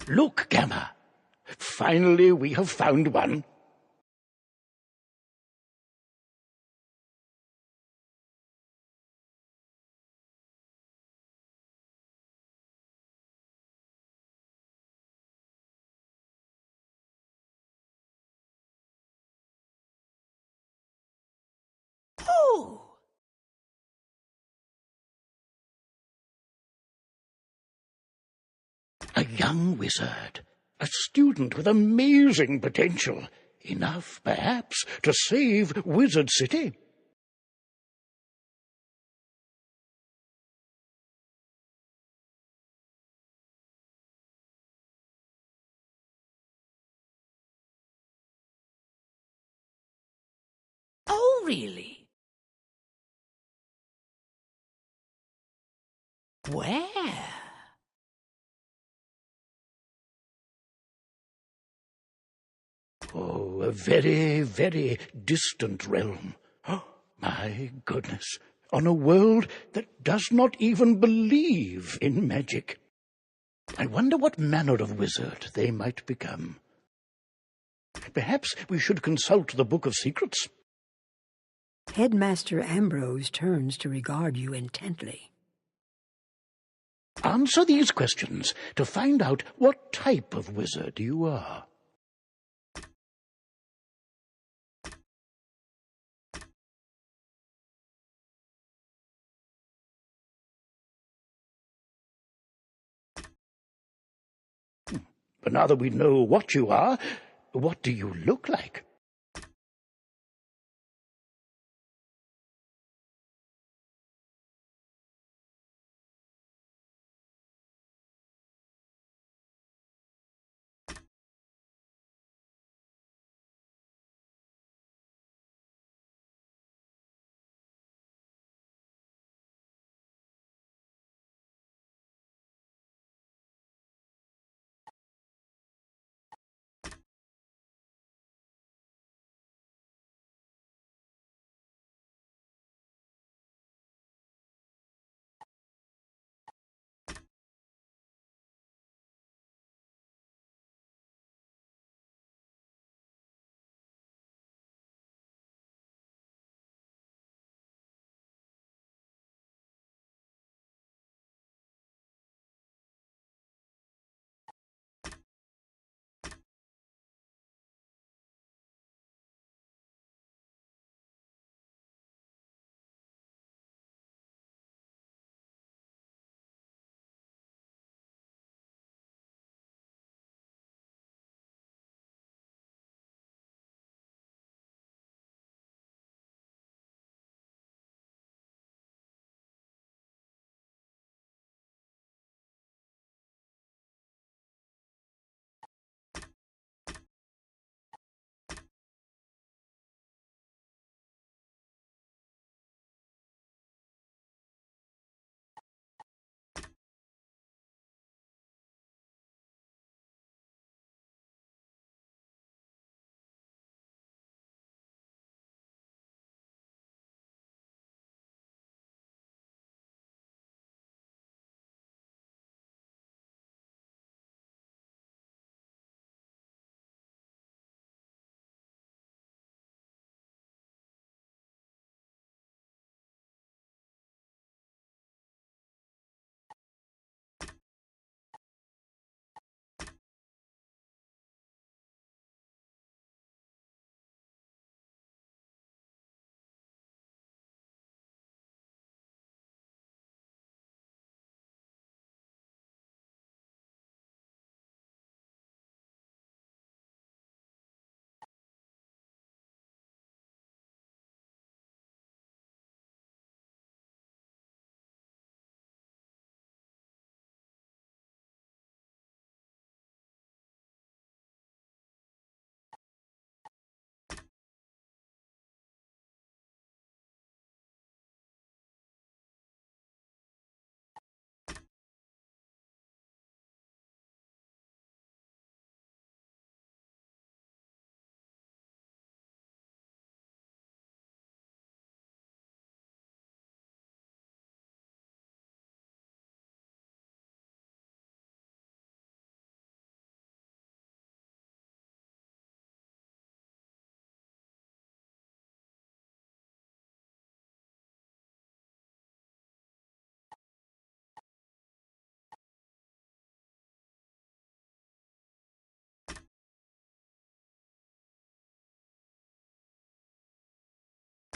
Look, Gamma. Finally, we have found one. Oh! A young wizard, a student with amazing potential, enough, perhaps, to save Wizard City. Oh, really? Where? Oh, a very, very distant realm. Oh, my goodness. On a world that does not even believe in magic. I wonder what manner of wizard they might become. Perhaps we should consult the Book of Secrets. Headmaster Ambrose turns to regard you intently. Answer these questions to find out what type of wizard you are. But now that we know what you are, what do you look like?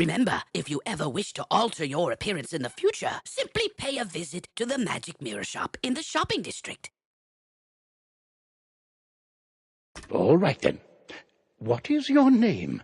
Remember, if you ever wish to alter your appearance in the future, simply pay a visit to the Magic Mirror Shop in the shopping district. All right, then. What is your name?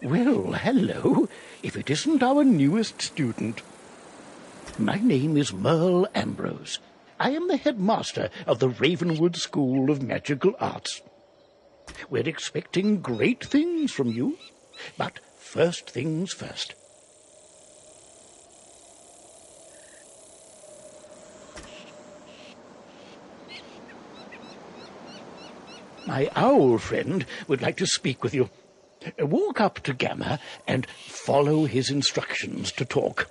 Well, hello, if it isn't our newest student. My name is Merle Ambrose. I am the headmaster of the Ravenwood School of Magical Arts. We're expecting great things from you, but first things first. My owl friend would like to speak with you. Walk up to Gamma and follow his instructions to talk.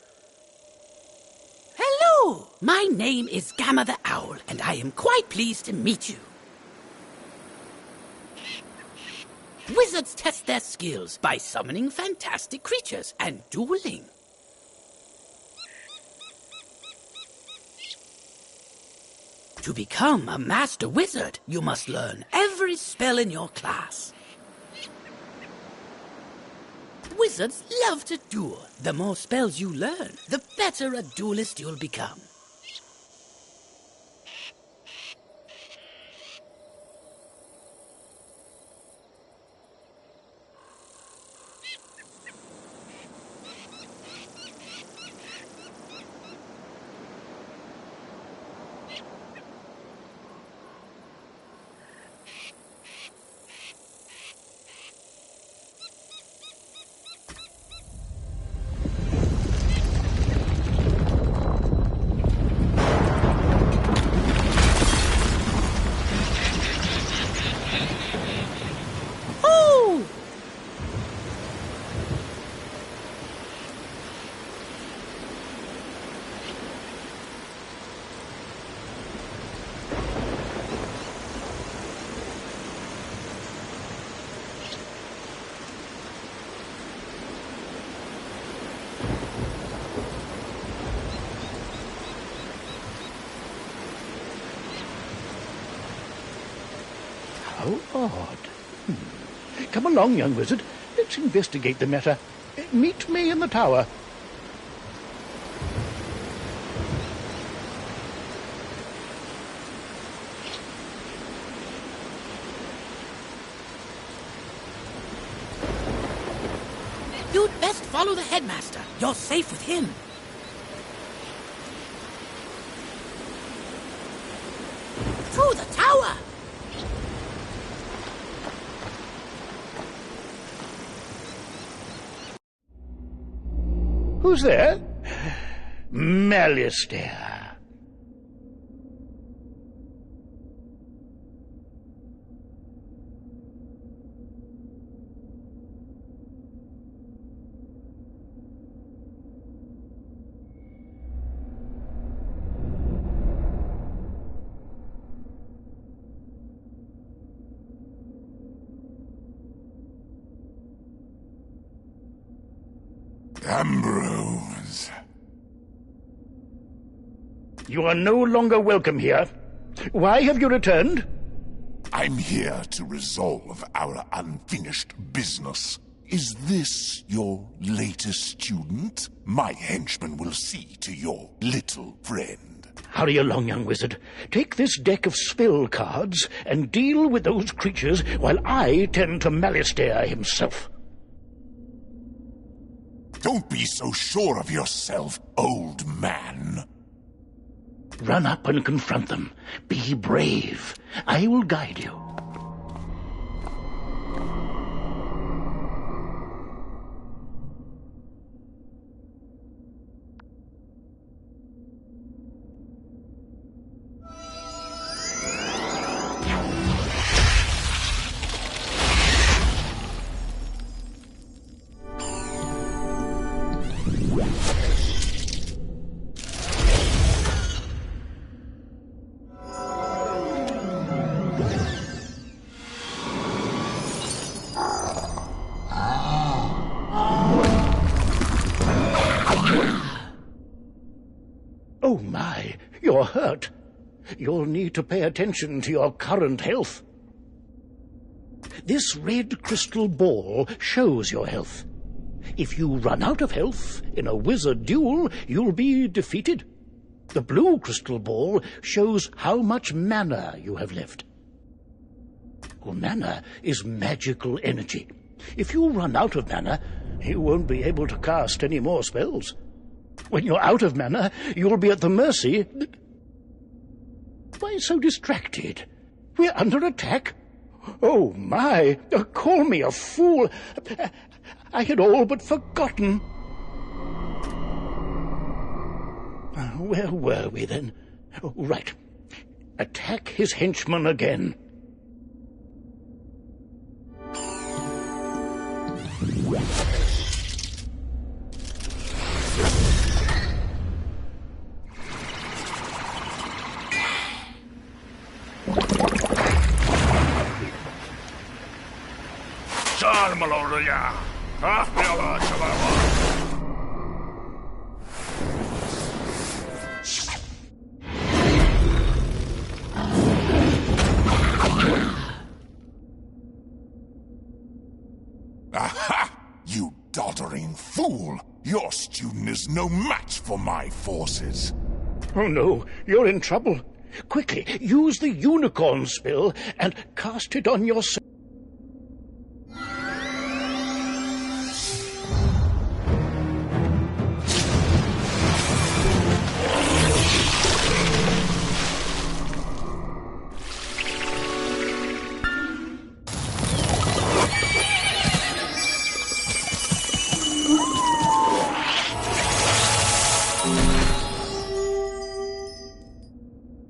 Hello! My name is Gamma the Owl, and I am quite pleased to meet you. Wizards test their skills by summoning fantastic creatures and dueling. To become a master wizard, you must learn every spell in your class. Wizards love to duel. The more spells you learn, the better a duelist you'll become. How odd. Come along, young wizard. Let's investigate the matter. Meet me in the tower. You'd best follow the headmaster. You're safe with him. Through the tower! Who's there? Malistaire. Ambrose. You are no longer welcome here. Why have you returned? I'm here to resolve our unfinished business. Is this your latest student? My henchman will see to your little friend. Hurry along, young wizard. Take this deck of spell cards and deal with those creatures while I tend to Malistaire himself. Don't be so sure of yourself, old man. Run up and confront them. Be brave. I will guide you. Oh my, you're hurt. You'll need to pay attention to your current health. This red crystal ball shows your health. If you run out of health in a wizard duel, you'll be defeated. The blue crystal ball shows how much mana you have left. Well, mana is magical energy. If you run out of mana, you won't be able to cast any more spells. When you're out of mana, you'll be at the mercy... Why so distracted? We're under attack? Oh, my! Call me a fool! I had all but forgotten. Where were we, then? Oh, right. Attack his henchmen again. Aha! You doddering fool! Your student is no match for my forces. Oh no, you're in trouble. Quickly, use the unicorn spell and cast it on yourself.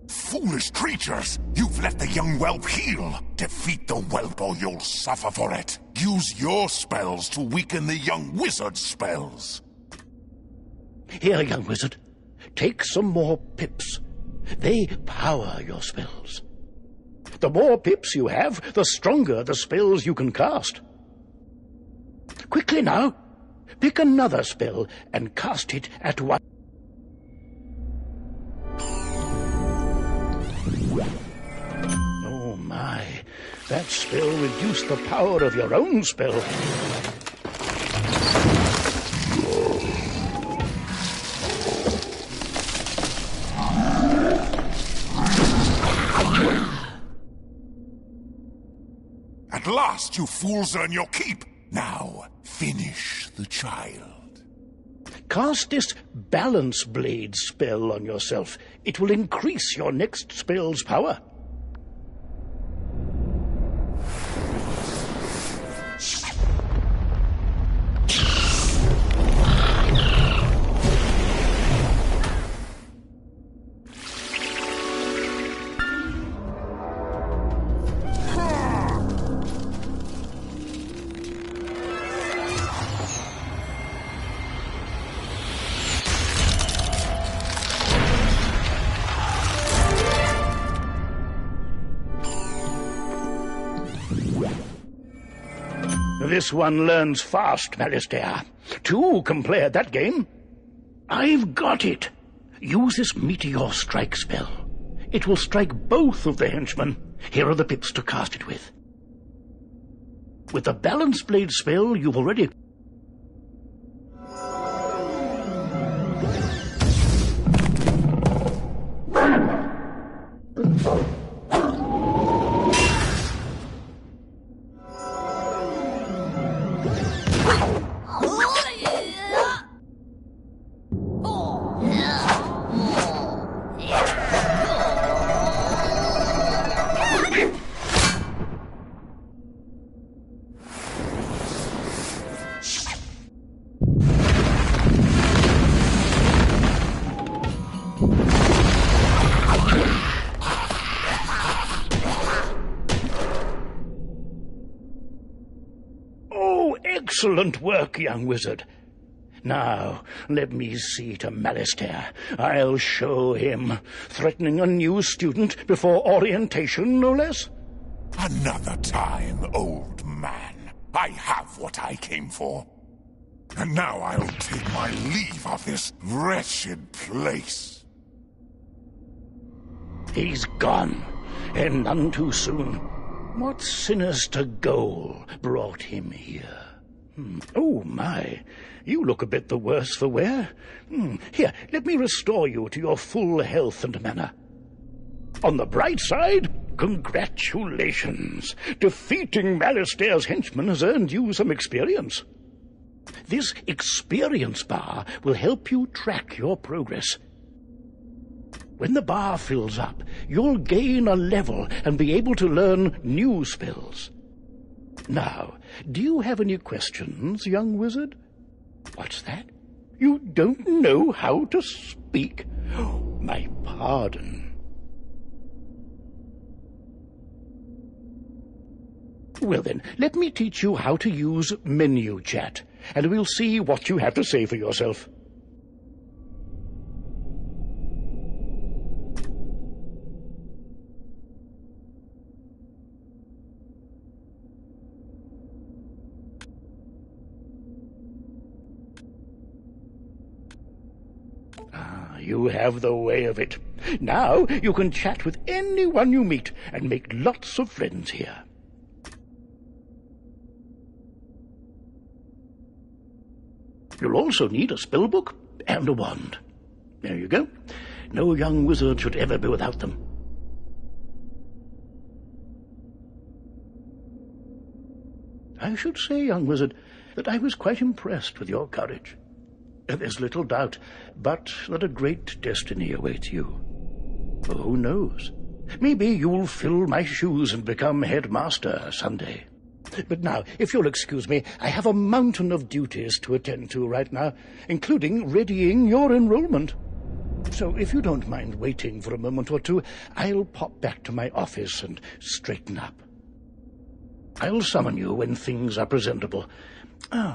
Foolish creatures! You've let the young whelp heal! Defeat the whelp or you'll suffer for it! Use your spells to weaken the young wizard's spells! Here, young wizard, take some more pips. They power your spells. The more pips you have, the stronger the spells you can cast. Quickly now, pick another spell and cast it at once. Oh my, that spell reduced the power of your own spell. At last, you fools earn your keep! Now, finish the child. Cast this Balance Blade spell on yourself. It will increase your next spell's power. This one learns fast, Malistaire. Two can play at that game. I've got it. Use this Meteor Strike spell. It will strike both of the henchmen. Here are the pips to cast it with. With the Balance Blade spell, you've already... Excellent work, young wizard. Now, let me see to Malistaire. I'll show him. Threatening a new student before orientation, no less? Another time, old man. I have what I came for. And now I'll take my leave of this wretched place. He's gone, and none too soon. What sinister goal brought him here? Oh, my. You look a bit the worse for wear. Here, let me restore you to your full health and mana. On the bright side, Congratulations! Defeating Malastaire's henchmen has earned you some experience. This experience bar will help you track your progress. When the bar fills up, you'll gain a level and be able to learn new spells. Now, do you have any questions, young wizard? What's that? You don't know how to speak? Oh, my pardon. Well then, let me teach you how to use menu chat, and we'll see what you have to say for yourself. You have the way of it. Now you can chat with anyone you meet and make lots of friends here. You'll also need a spellbook and a wand. There you go. No young wizard should ever be without them. I should say, young wizard, that I was quite impressed with your courage. There's little doubt but that a great destiny awaits you. Who knows? Maybe you'll fill my shoes and become headmaster someday. But now, if you'll excuse me, I have a mountain of duties to attend to right now, including readying your enrollment. So if you don't mind waiting for a moment or two, I'll pop back to my office and straighten up. I'll summon you when things are presentable.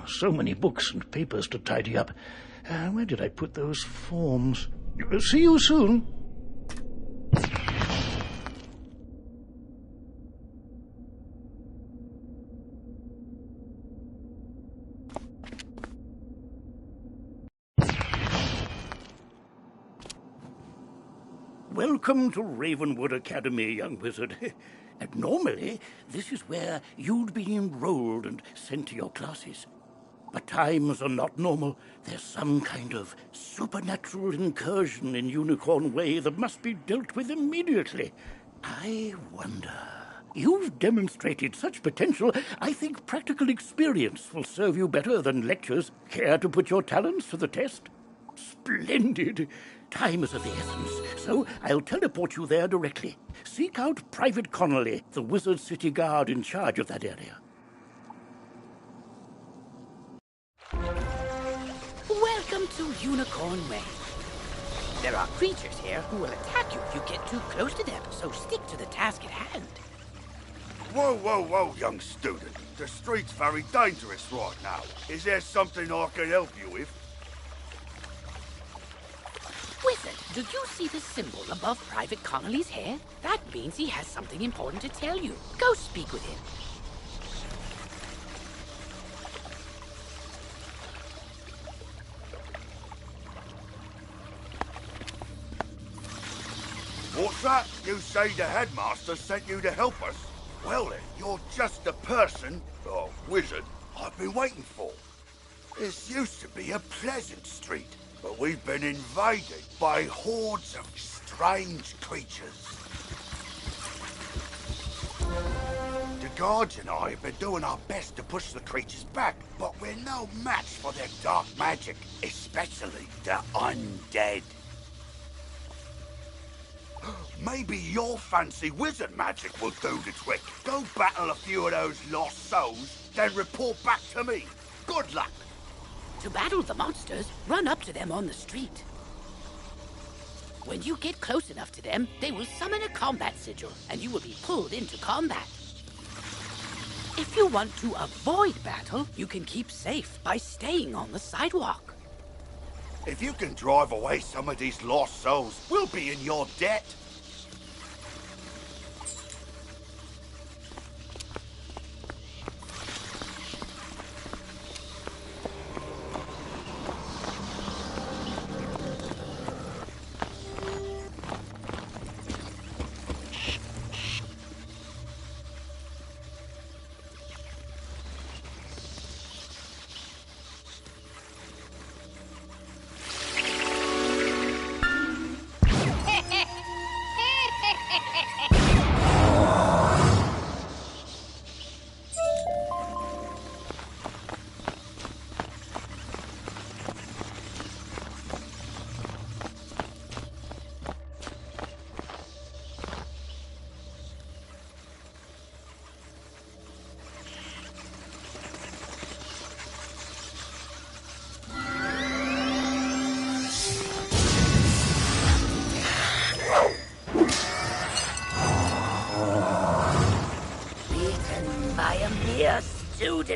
So many books and papers to tidy up. Where did I put those forms? See you soon. Welcome to Ravenwood Academy, young wizard. And normally, this is where you'd be enrolled and sent to your classes. But times are not normal. There's some kind of supernatural incursion in Unicorn Way that must be dealt with immediately. I wonder. You've demonstrated such potential, I think practical experience will serve you better than lectures. Care to put your talents to the test? Splendid. Time is of the essence, so I'll teleport you there directly. Seek out Private Connolly, the Wizard City Guard in charge of that area. Welcome to Unicorn Way. There are creatures here who will attack you if you get too close to them, so stick to the task at hand. Whoa, whoa, whoa, young student. The street's very dangerous right now. Is there something I can help you with? Wizard, do you see the symbol above Private Connolly's hair? That means he has something important to tell you. Go speak with him. What's that? You say the headmaster sent you to help us? Well then, you're just the person, or wizard, I've been waiting for. This used to be a pleasant street, but we've been invaded by hordes of strange creatures. The guards and I have been doing our best to push the creatures back, but we're no match for their dark magic, especially the undead. Maybe your fancy wizard magic will do the trick. Go battle a few of those lost souls, then report back to me. Good luck. To battle the monsters, run up to them on the street. When you get close enough to them, they will summon a combat sigil, and you will be pulled into combat. If you want to avoid battle, you can keep safe by staying on the sidewalk. If you can drive away some of these lost souls, we'll be in your debt.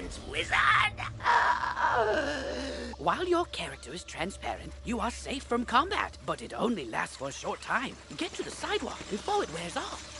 distance, wizard! While your character is transparent, you are safe from combat, but it only lasts for a short time. Get to the sidewalk before it wears off.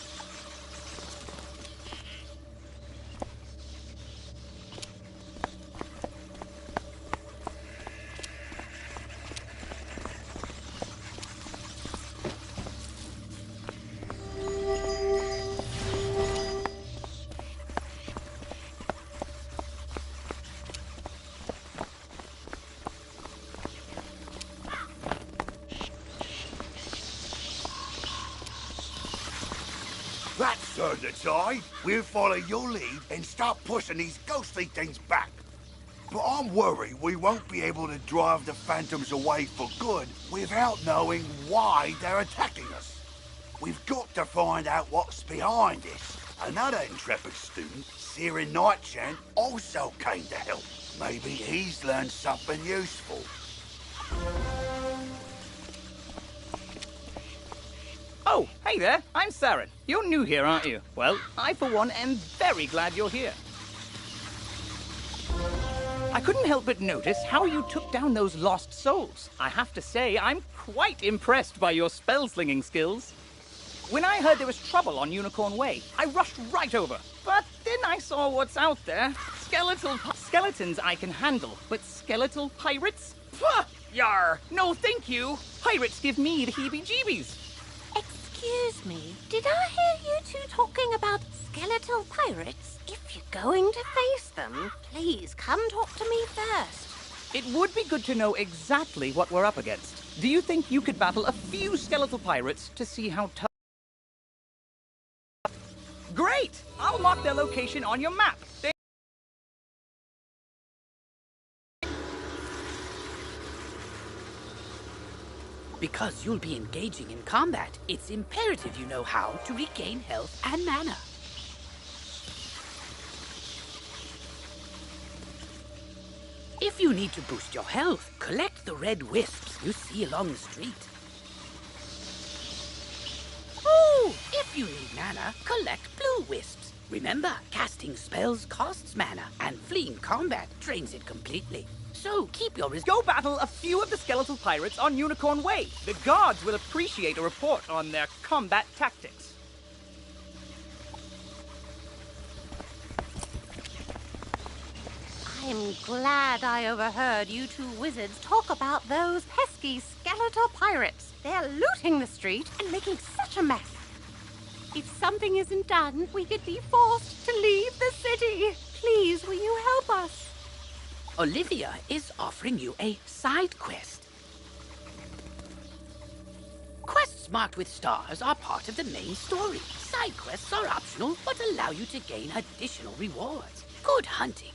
That's turned the tide. We'll follow your lead and start pushing these ghostly things back. But I'm worried we won't be able to drive the phantoms away for good without knowing why they're attacking us. We've got to find out what's behind this. Another intrepid student, Sirin Nightchant, also came to help. Maybe he's learned something useful. Oh, hey there, I'm Saren. You're new here, aren't you? Well, I for one am very glad you're here. I couldn't help but notice how you took down those lost souls. I have to say, I'm quite impressed by your spell-slinging skills. When I heard there was trouble on Unicorn Way, I rushed right over. But then I saw what's out there. Skeletons I can handle, but skeletal pirates? Pah! Yar! No thank you! Pirates give me the heebie-jeebies. Excuse me, did I hear you two talking about skeletal pirates? If you're going to face them, please come talk to me first. It would be good to know exactly what we're up against. Do you think you could battle a few skeletal pirates to see how tough? Great! I'll mark their location on your map. Because you'll be engaging in combat, it's imperative you know how to regain health and mana. If you need to boost your health, collect the red wisps you see along the street. Oh, if you need mana, collect blue wisps. Remember, casting spells costs mana, and fleeing combat drains it completely. So keep your Go battle a few of the skeletal pirates on Unicorn Way. The guards will appreciate a report on their combat tactics. I'm glad I overheard you two wizards talk about those pesky skeletal pirates. They're looting the street and making such a mess. If something isn't done, we could be forced to leave the city. Please, will you help us? Olivia is offering you a side quest. Quests marked with stars are part of the main story. Side quests are optional, but allow you to gain additional rewards. Good hunting.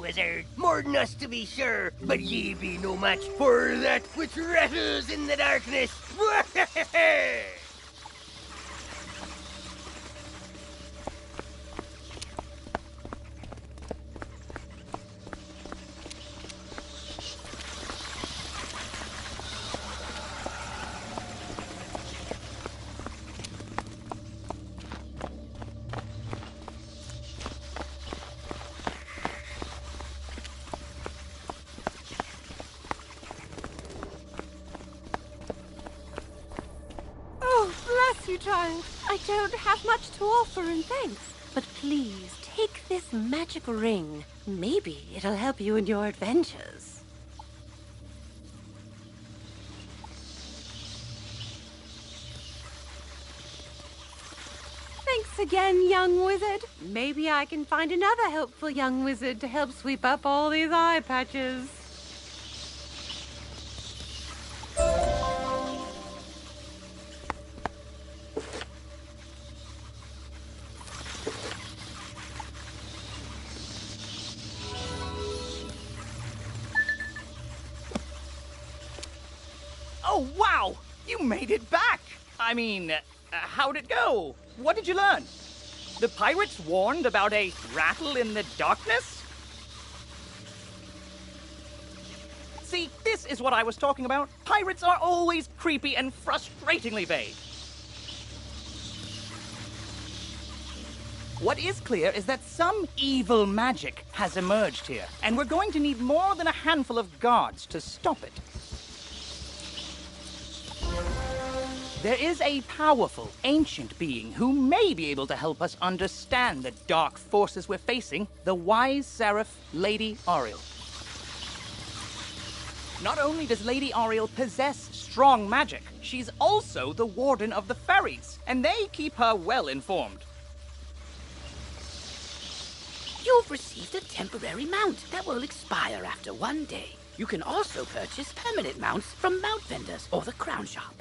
wizard. More than us, to be sure, but ye be no match for that which rattles in the darkness. Oh, bless you, child. I don't have much to offer in thanks. But please, take this magic ring. Maybe it'll help you in your adventures. Thanks again, young wizard. Maybe I can find another helpful young wizard to help sweep up all these eye patches. Oh, wow! You made it back! I mean, how'd it go? What did you learn? The pirates warned about a rattle in the darkness? See, this is what I was talking about. Pirates are always creepy and frustratingly vague. What is clear is that some evil magic has emerged here, and we're going to need more than a handful of guards to stop it. There is a powerful, ancient being who may be able to help us understand the dark forces we're facing, the wise seraph, Lady Ariel. Not only does Lady Ariel possess strong magic, she's also the warden of the ferries, and they keep her well informed. You've received a temporary mount that will expire after 1 day. You can also purchase permanent mounts from mount vendors or the crown shop.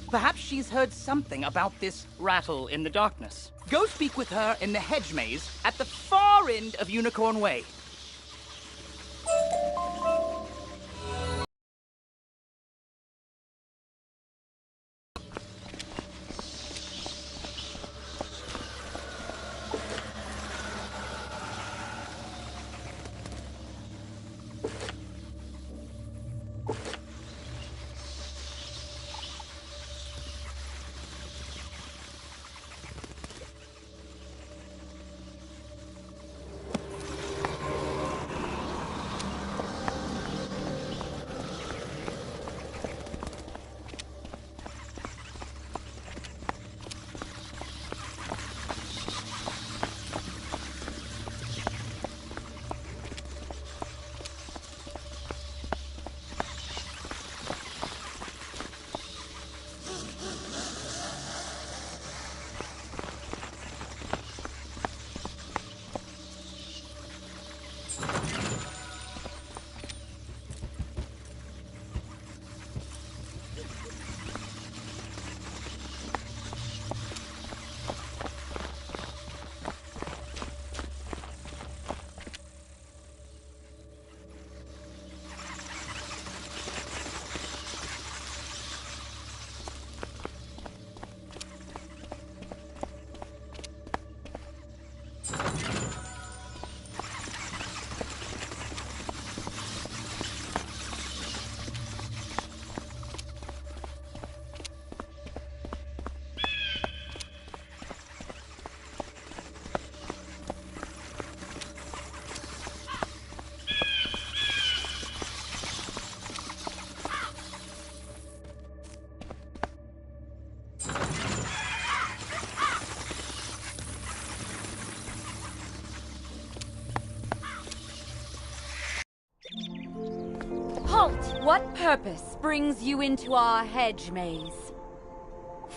Perhaps she's heard something about this rattle in the darkness. Go speak with her in the hedge maze at the far end of Unicorn Way. What purpose brings you into our hedge maze?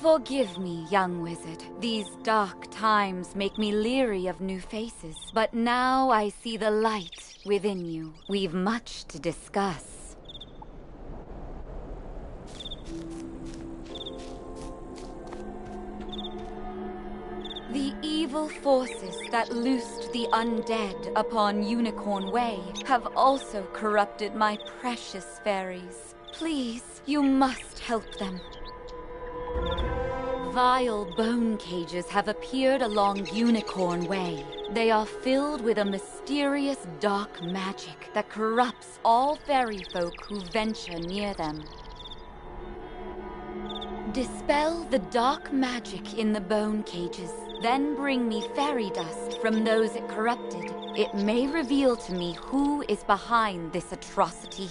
Forgive me, young wizard. These dark times make me leery of new faces. But now I see the light within you. We've much to discuss. evil forces that loosed the undead upon Unicorn Way have also corrupted my precious fairies. Please, you must help them. Vile bone cages have appeared along Unicorn Way. They are filled with a mysterious dark magic that corrupts all fairy folk who venture near them. Dispel the dark magic in the bone cages, then bring me fairy dust from those it corrupted. It may reveal to me who is behind this atrocity.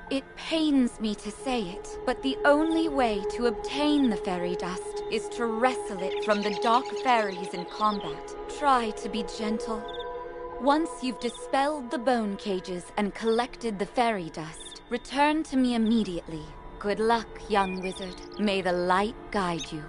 It pains me to say it, but the only way to obtain the fairy dust is to wrestle it from the dark fairies in combat. Try to be gentle. Once you've dispelled the bone cages and collected the fairy dust, return to me immediately. Good luck, young wizard. May the light guide you.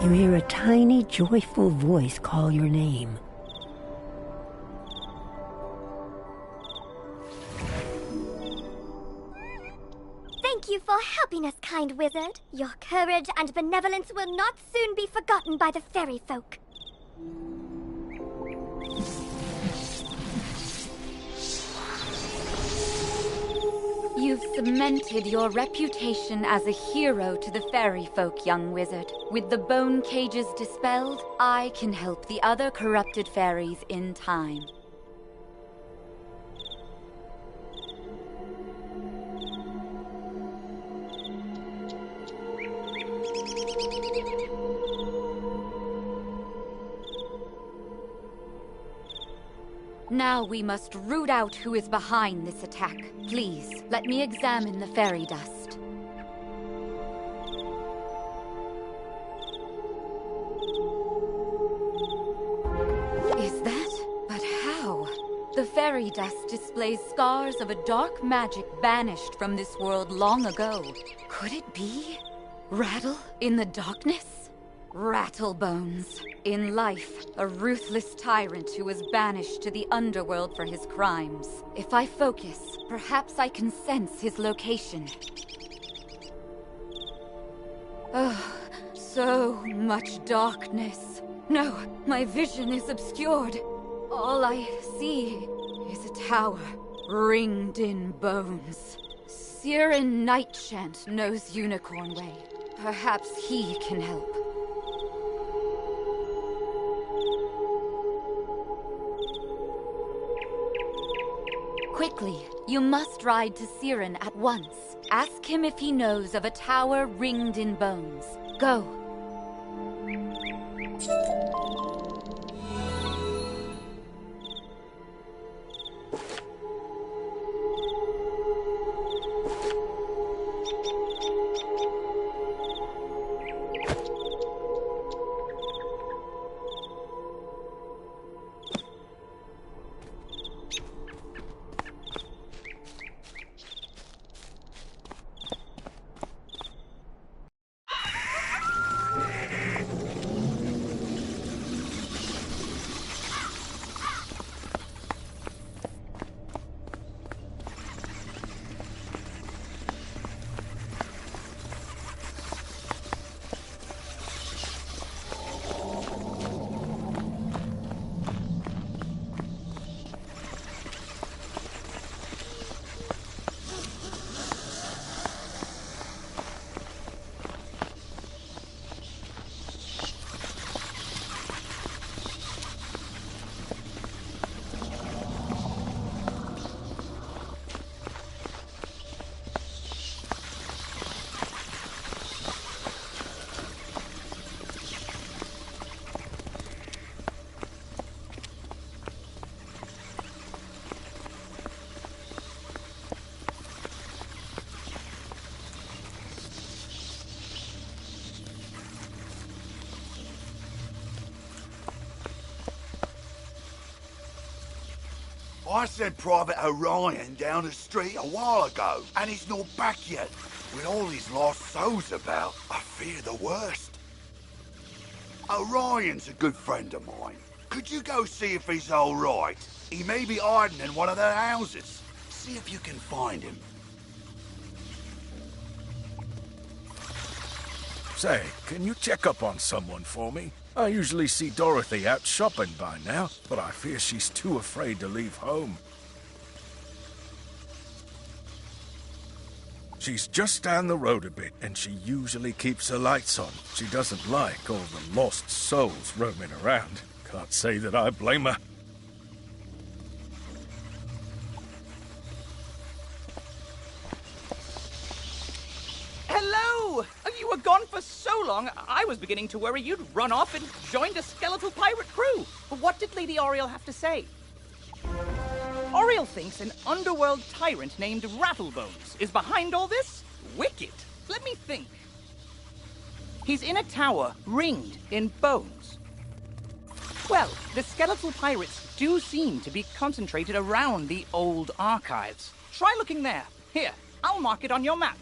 You hear a tiny, joyful voice call your name. Thank you for helping us, kind wizard. Your courage and benevolence will not soon be forgotten by the fairy folk. You've cemented your reputation as a hero to the fairy folk, young wizard. With the bone cages dispelled, I can help the other corrupted fairies in time. Now we must root out who is behind this attack. Please, let me examine the fairy dust. Is that? But how? The fairy dust displays scars of a dark magic banished from this world long ago. Could it be? Rattle in the darkness? Rattlebones. In life, a ruthless tyrant who was banished to the underworld for his crimes. If I focus, perhaps I can sense his location. Oh, so much darkness. No, my vision is obscured. All I see is a tower ringed in bones. Siren Nightshant knows Unicorn Way. Perhaps he can help. Quickly, you must ride to Siren at once. Ask him if he knows of a tower ringed in bones. Go. I sent Private Orion down the street a while ago, and he's not back yet. With all these lost souls about, I fear the worst. Orion's a good friend of mine. Could you go see if he's all right? He may be hiding in one of their houses. See if you can find him. Say, can you check up on someone for me? I usually see Dorothy out shopping by now, but I fear she's too afraid to leave home. She's just down the road a bit, and she usually keeps her lights on. She doesn't like all the lost souls roaming around. Can't say that I blame her. Hello! You were gone for so long, I was beginning to worry you'd run off and joined a skeletal pirate crew. But what did Lady Oriel have to say? Oriel thinks an underworld tyrant named Rattlebones is behind all this? Wicked. Let me think. He's in a tower ringed in bones. Well, the skeletal pirates do seem to be concentrated around the old archives. Try looking there. Here, I'll mark it on your map.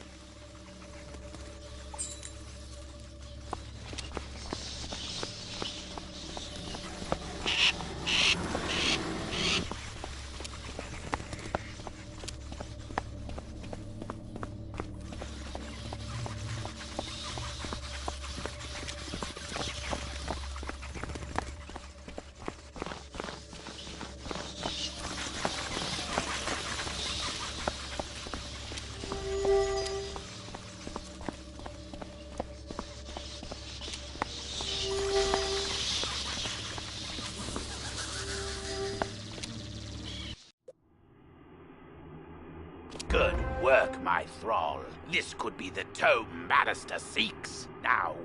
Good work, my thrall. This could be the tome Bannister seeks. Now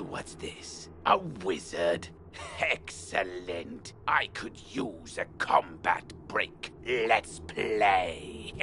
what's this? A wizard? Excellent. I could use a combat break. Let's play.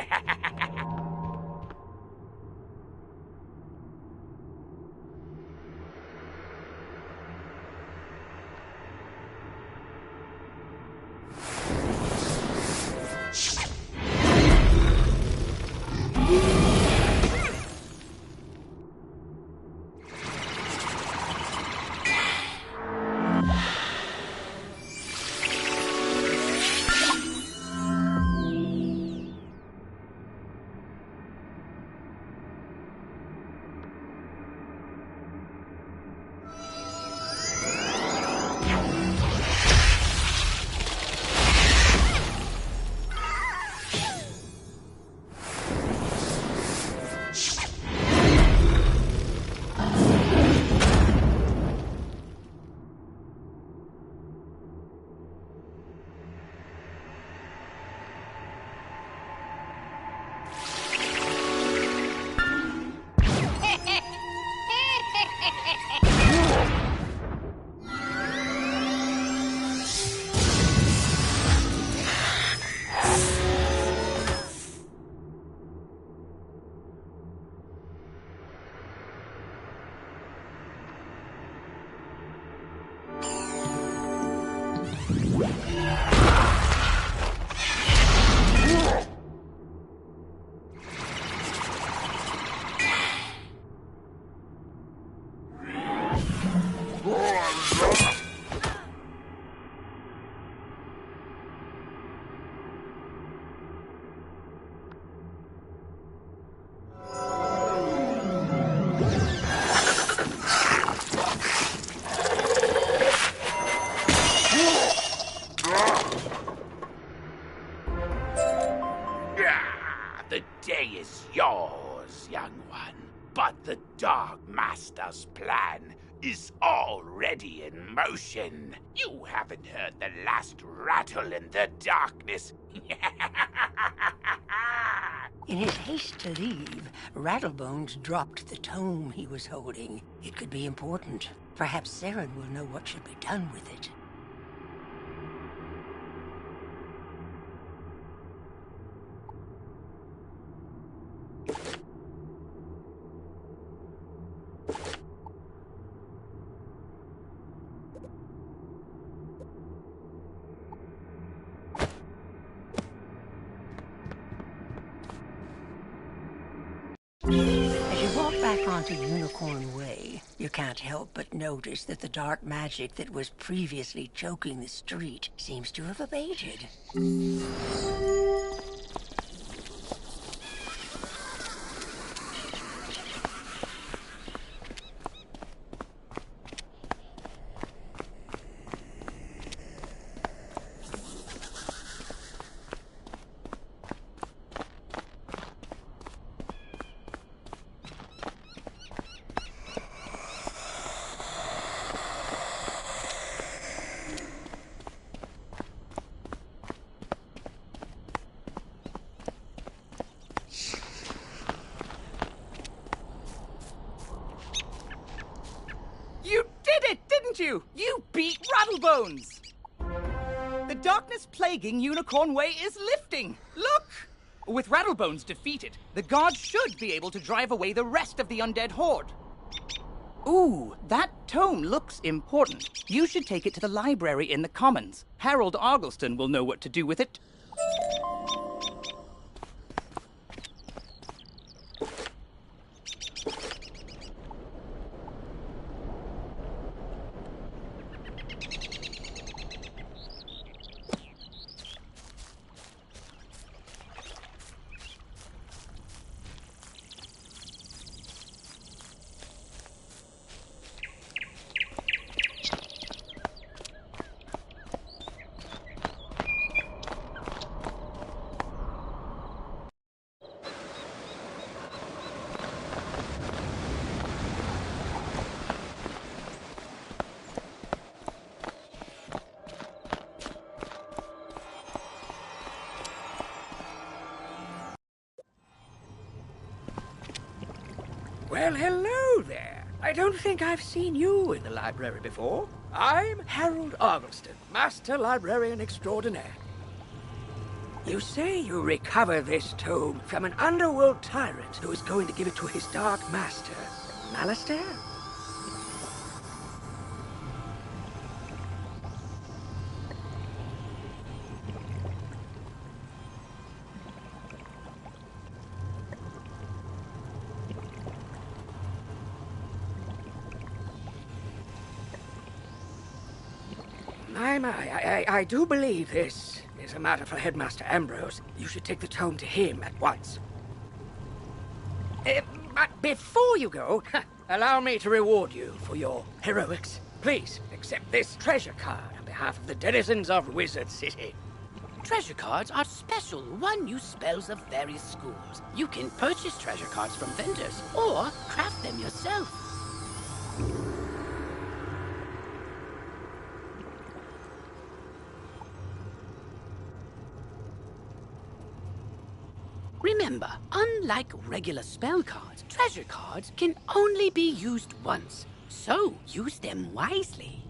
The day is yours, young one. But the Dark Master's plan is already in motion. You haven't heard the last rattle in the darkness. In his haste to leave, Rattlebones dropped the tome he was holding. It could be important. Perhaps Saren will know what should be done with it. As you walk back onto Unicorn Way, you can't help but notice that the dark magic that was previously choking the street seems to have abated. You beat Rattlebones! The darkness plaguing Unicorn Way is lifting! Look! With Rattlebones defeated, the gods should be able to drive away the rest of the undead horde. Ooh, that tome looks important. You should take it to the library in the Commons. Harold Argleston will know what to do with it. Well, hello there. I don't think I've seen you in the library before. I'm Harold Argleston, Master Librarian Extraordinaire. You say you recover this tome from an underworld tyrant who is going to give it to his Dark Master, Malastair? I do believe this is a matter for Headmaster Ambrose. You should take the tome to him at once. But before you go, allow me to reward you for your heroics. Please, accept this treasure card on behalf of the denizens of Wizard City. Treasure cards are special one-use spells of various schools. You can purchase treasure cards from vendors or craft them yourself. Remember, unlike regular spell cards, treasure cards can only be used once, so use them wisely.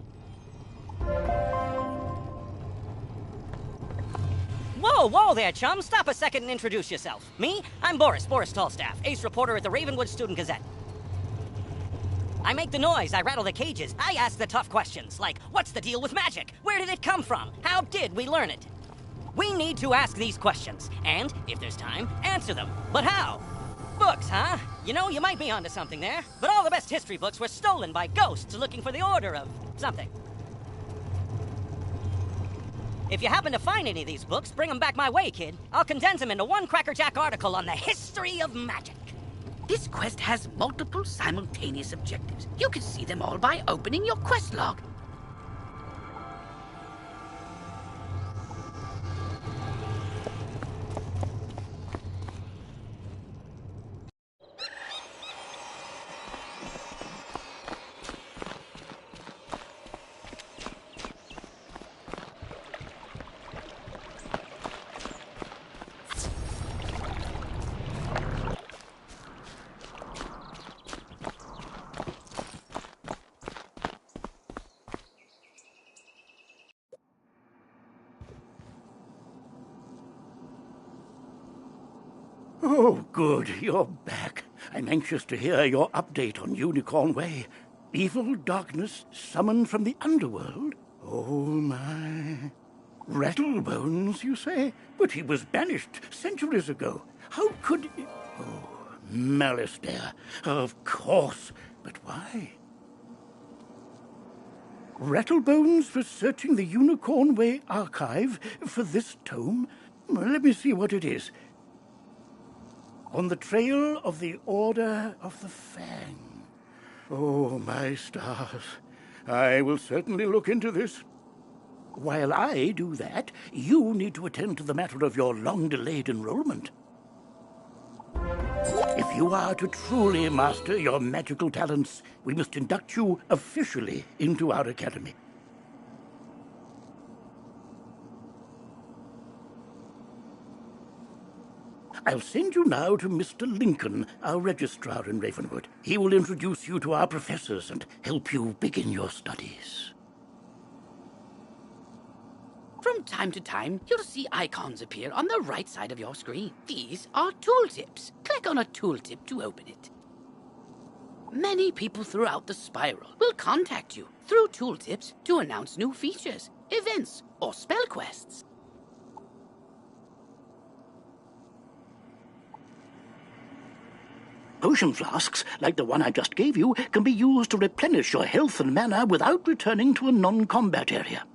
Whoa there, chum. Stop a second and introduce yourself. Me? I'm Boris Tallstaff, ace reporter at the Ravenwood Student Gazette. I make the noise, I rattle the cages, I ask the tough questions, like, what's the deal with magic? Where did it come from? How did we learn it? We need to ask these questions, and, if there's time, answer them. But how? Books, huh? You know, you might be onto something there, but all the best history books were stolen by ghosts looking for the order of something. If you happen to find any of these books, bring them back my way, kid. I'll condense them into one crackerjack article on the history of magic. This quest has multiple simultaneous objectives. You can see them all by opening your quest log. Oh, good, you're back. I'm anxious to hear your update on Unicorn Way. Evil darkness summoned from the underworld? Oh, my. Rattlebones, you say? But he was banished centuries ago. How could... Oh, Malastair. Of course. But why? Rattlebones was searching the Unicorn Way archive for this tome? Well, let me see what it is. On the trail of the Order of the Fang. Oh, my stars. I will certainly look into this. While I do that, you need to attend to the matter of your long-delayed enrollment. If you are to truly master your magical talents, we must induct you officially into our academy. I'll send you now to Mr. Lincoln, our registrar in Ravenwood. He will introduce you to our professors and help you begin your studies. From time to time, you'll see icons appear on the right side of your screen. These are tooltips. Click on a tooltip to open it. Many people throughout the spiral will contact you through tooltips to announce new features, events, or spell quests. Potion flasks, like the one I just gave you, can be used to replenish your health and mana without returning to a non-combat area.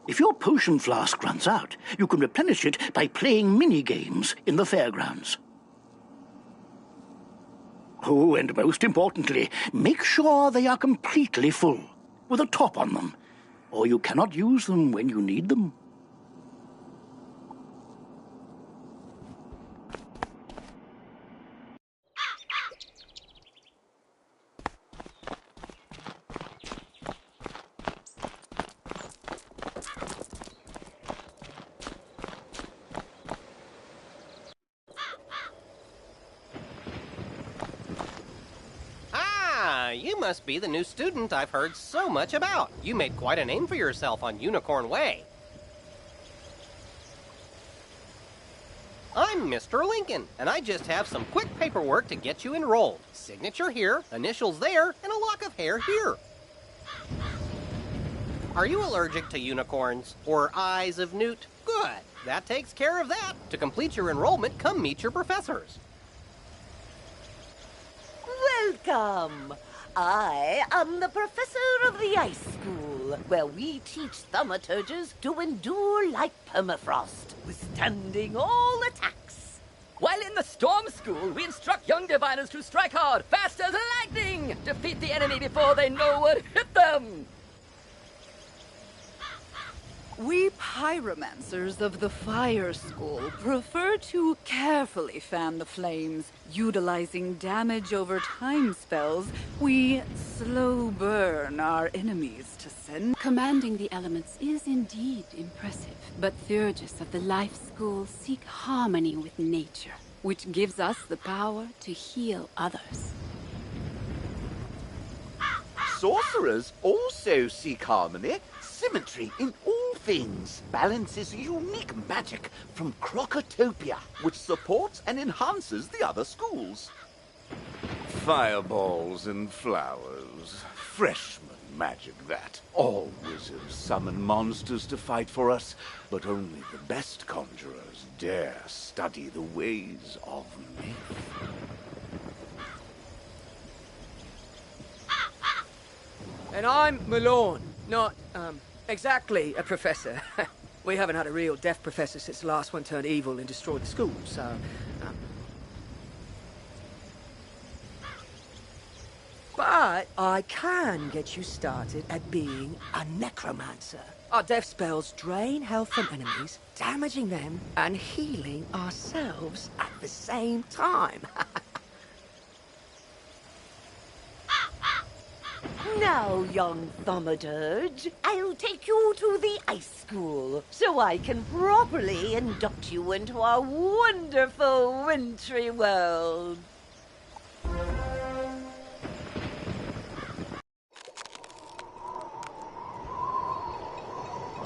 If your potion flask runs out, you can replenish it by playing mini-games in the fairgrounds. Oh, and most importantly, make sure they are completely full, with a top on them, or you cannot use them when you need them. must be the new student I've heard so much about. You made quite a name for yourself on Unicorn Way. I'm Mr. Lincoln, and I just have some quick paperwork to get you enrolled. Signature here, initials there, and a lock of hair here. Are you allergic to unicorns or eyes of newt? Good. That takes care of that. To complete your enrollment, come meet your professors. Welcome. I am the professor of the Ice School, where we teach thaumaturges to endure like permafrost, withstanding all attacks. While in the Storm School, we instruct young diviners to strike hard, fast as lightning, defeat the enemy before they know what hit them. We pyromancers of the Fire School prefer to carefully fan the flames. Utilizing damage over time spells, we slow burn our enemies to sin. Commanding the elements is indeed impressive, but Theurgis of the Life School seek harmony with nature, which gives us the power to heal others. Sorcerers also seek harmony, symmetry in all things. Balance is unique magic from Crocotopia, which supports and enhances the other schools. Fireballs and flowers. Freshman magic, that. All wizards summon monsters to fight for us, but only the best conjurers dare study the ways of myth. And I'm Malone, not, exactly a professor. We haven't had a real deaf professor since the last one turned evil and destroyed the school, so... But I can get you started at being a necromancer. Our death spells drain health from enemies, damaging them, and healing ourselves at the same time. Now, young thaumaturge, I'll take you to the Ice School so I can properly induct you into our wonderful wintry world.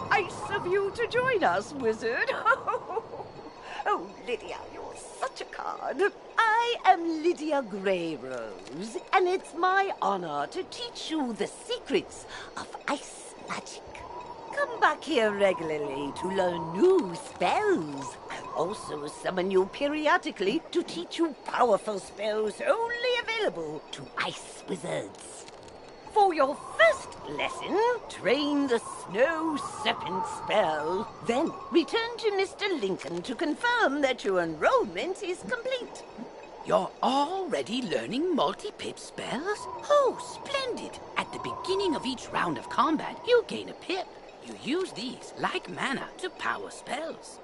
Nice of you to join us, wizard. Oh, Lydia, you're such a card. I am Lydia Greyrose, and it's my honor to teach you the secrets of ice magic. Come back here regularly to learn new spells. I'll also summon you periodically to teach you powerful spells only available to ice wizards. For your first lesson, train the Snow Serpent spell. Then return to Mr. Lincoln to confirm that your enrollment is complete. You're already learning multi-pip spells? Oh, splendid! At the beginning of each round of combat, you gain a pip. You use these, like mana, to power spells.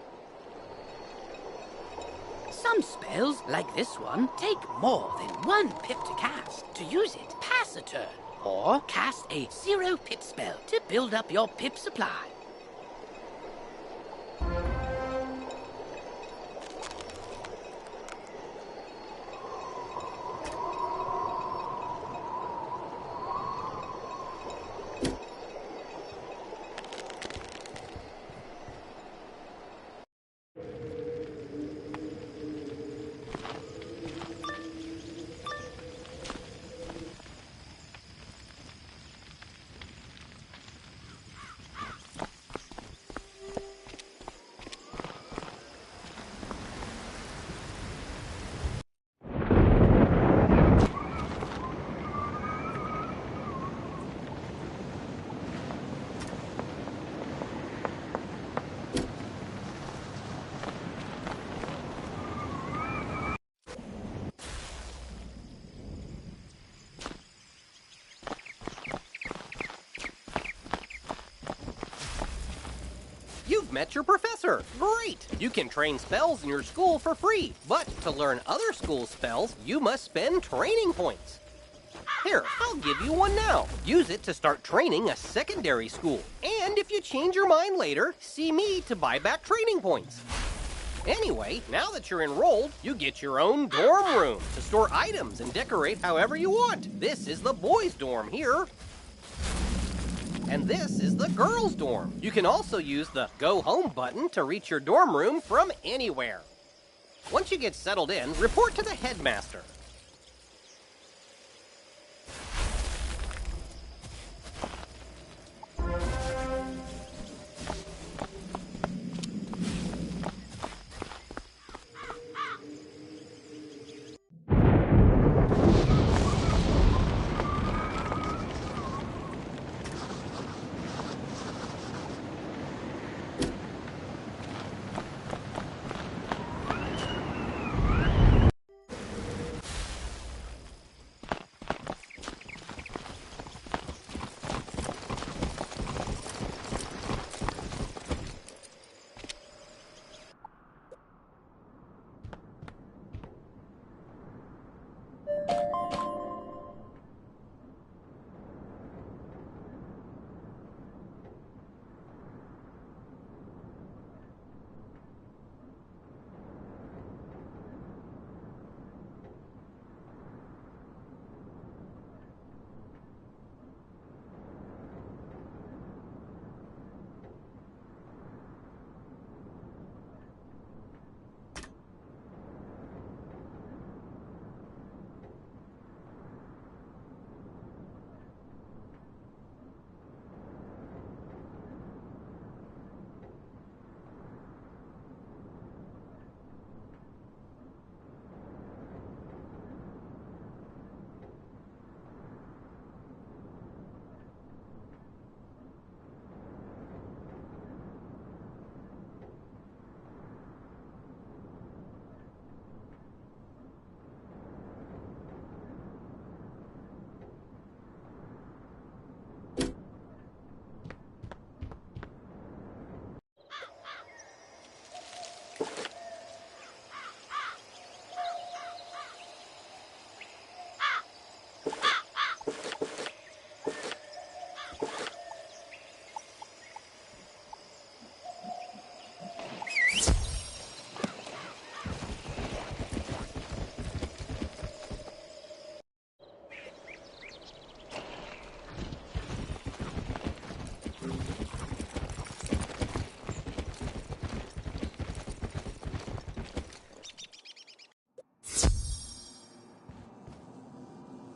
Some spells, like this one, take more than 1 pip to cast. To use it, pass a turn. Or cast a 0 pip spell to build up your pip supply. You've met your professor. Great! You can train spells in your school for free, but to learn other school spells, you must spend training points. Here, I'll give you one now. Use it to start training a secondary school. And if you change your mind later, see me to buy back training points. Anyway, now that you're enrolled, you get your own dorm room to store items and decorate however you want. This is the boys' dorm here. And this is the girls' dorm. You can also use the Go Home button to reach your dorm room from anywhere. Once you get settled in, report to the headmaster.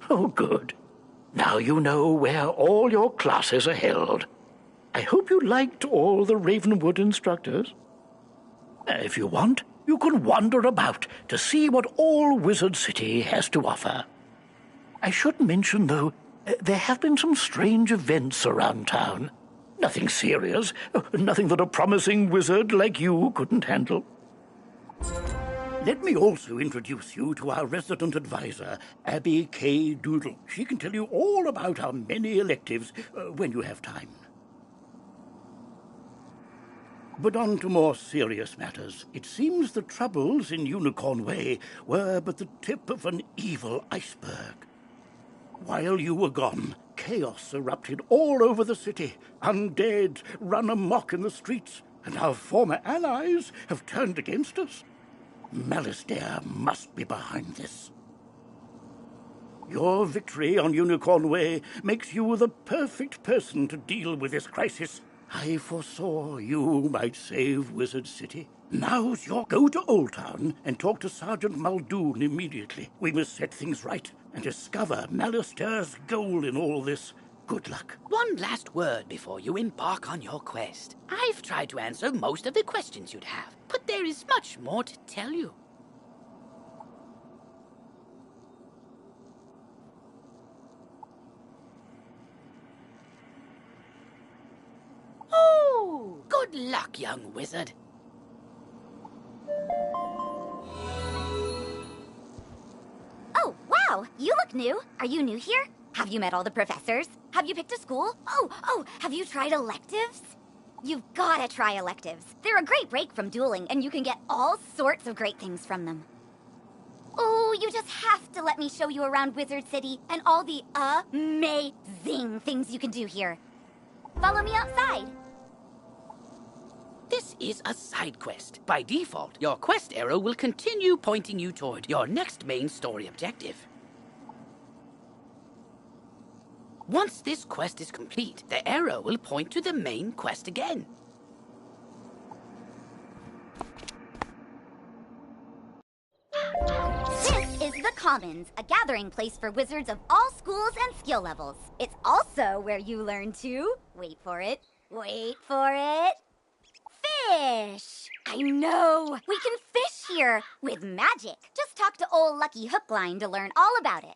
Oh, good. Now you know where all your classes are held. I hope you liked all the Ravenwood instructors. If you want, you can wander about to see what all Wizard City has to offer. I should mention, though, there have been some strange events around town. Nothing serious, nothing that a promising wizard like you couldn't handle. Let me also introduce you to our resident advisor, Abby K. Doodle. She can tell you all about our many electives when you have time. But on to more serious matters. It seems the troubles in Unicorn Way were but the tip of an evil iceberg. While you were gone, chaos erupted all over the city. Undead run amok in the streets, and our former allies have turned against us. Malistaire must be behind this. Your victory on Unicorn Way makes you the perfect person to deal with this crisis. I foresaw you might save Wizard City. Now's your go to Old Town and talk to Sergeant Muldoon immediately. We must set things right and discover Malistaire's goal in all this. Good luck. One last word before you embark on your quest. I've tried to answer most of the questions you'd have, but there is much more to tell you. Oh, good luck, young wizard. Oh, wow! You look new. Are you new here? Have you met all the professors? Have you picked a school? Oh, have you tried electives? You've gotta try electives. They're a great break from dueling, and you can get all sorts of great things from them. Oh, you just have to let me show you around Wizard City and all the amazing things you can do here. Follow me outside. This is a side quest. By default, your quest arrow will continue pointing you toward your next main story objective. Once this quest is complete, the arrow will point to the main quest again. This is the Commons, a gathering place for wizards of all schools and skill levels. It's also where you learn to, wait for it, fish! I know! We can fish here with magic. Just talk to old Lucky Hookline to learn all about it.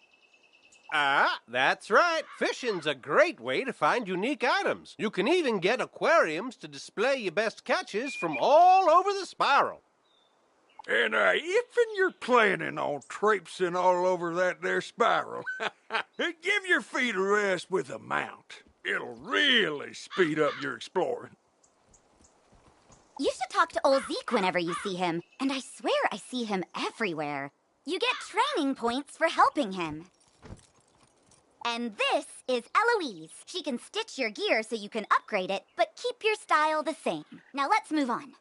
That's right. Fishing's a great way to find unique items. You can even get aquariums to display your best catches from all over the spiral. And if you're planning on traipsing all over that there spiral, give your feet a rest with a mount. It'll really speed up your exploring. You should talk to old Zeke whenever you see him, and I swear I see him everywhere. You get training points for helping him. And this is Eloise. She can stitch your gear so you can upgrade it, but keep your style the same. Now let's move on.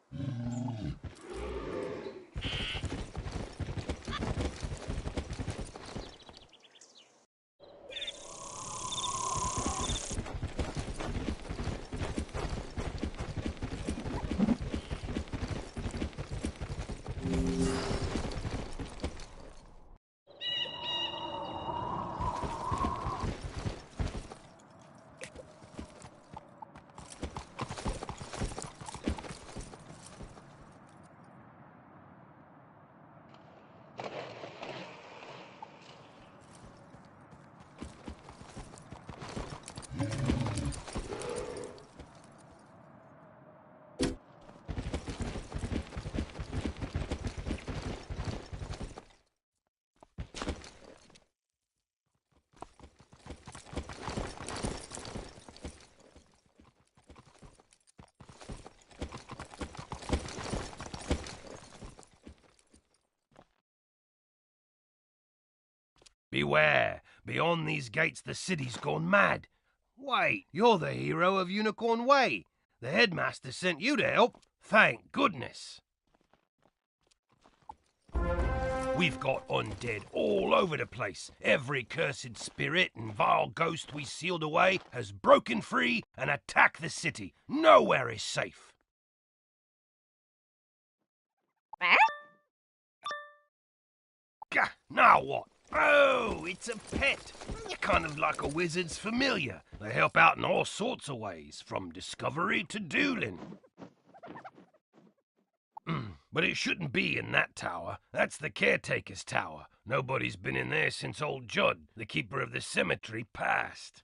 Beware! Beyond these gates the city's gone mad. Wait, you're the hero of Unicorn Way. The headmaster sent you to help. Thank goodness. We've got undead all over the place. Every cursed spirit and vile ghost we sealed away has broken free and attacked the city. Nowhere is safe. Gah, now what? Oh, it's a pet. You're kind of like a wizard's familiar. They help out in all sorts of ways, from discovery to dueling. But it shouldn't be in that tower. That's the caretaker's tower. Nobody's been in there since old Judd, the keeper of the cemetery, passed.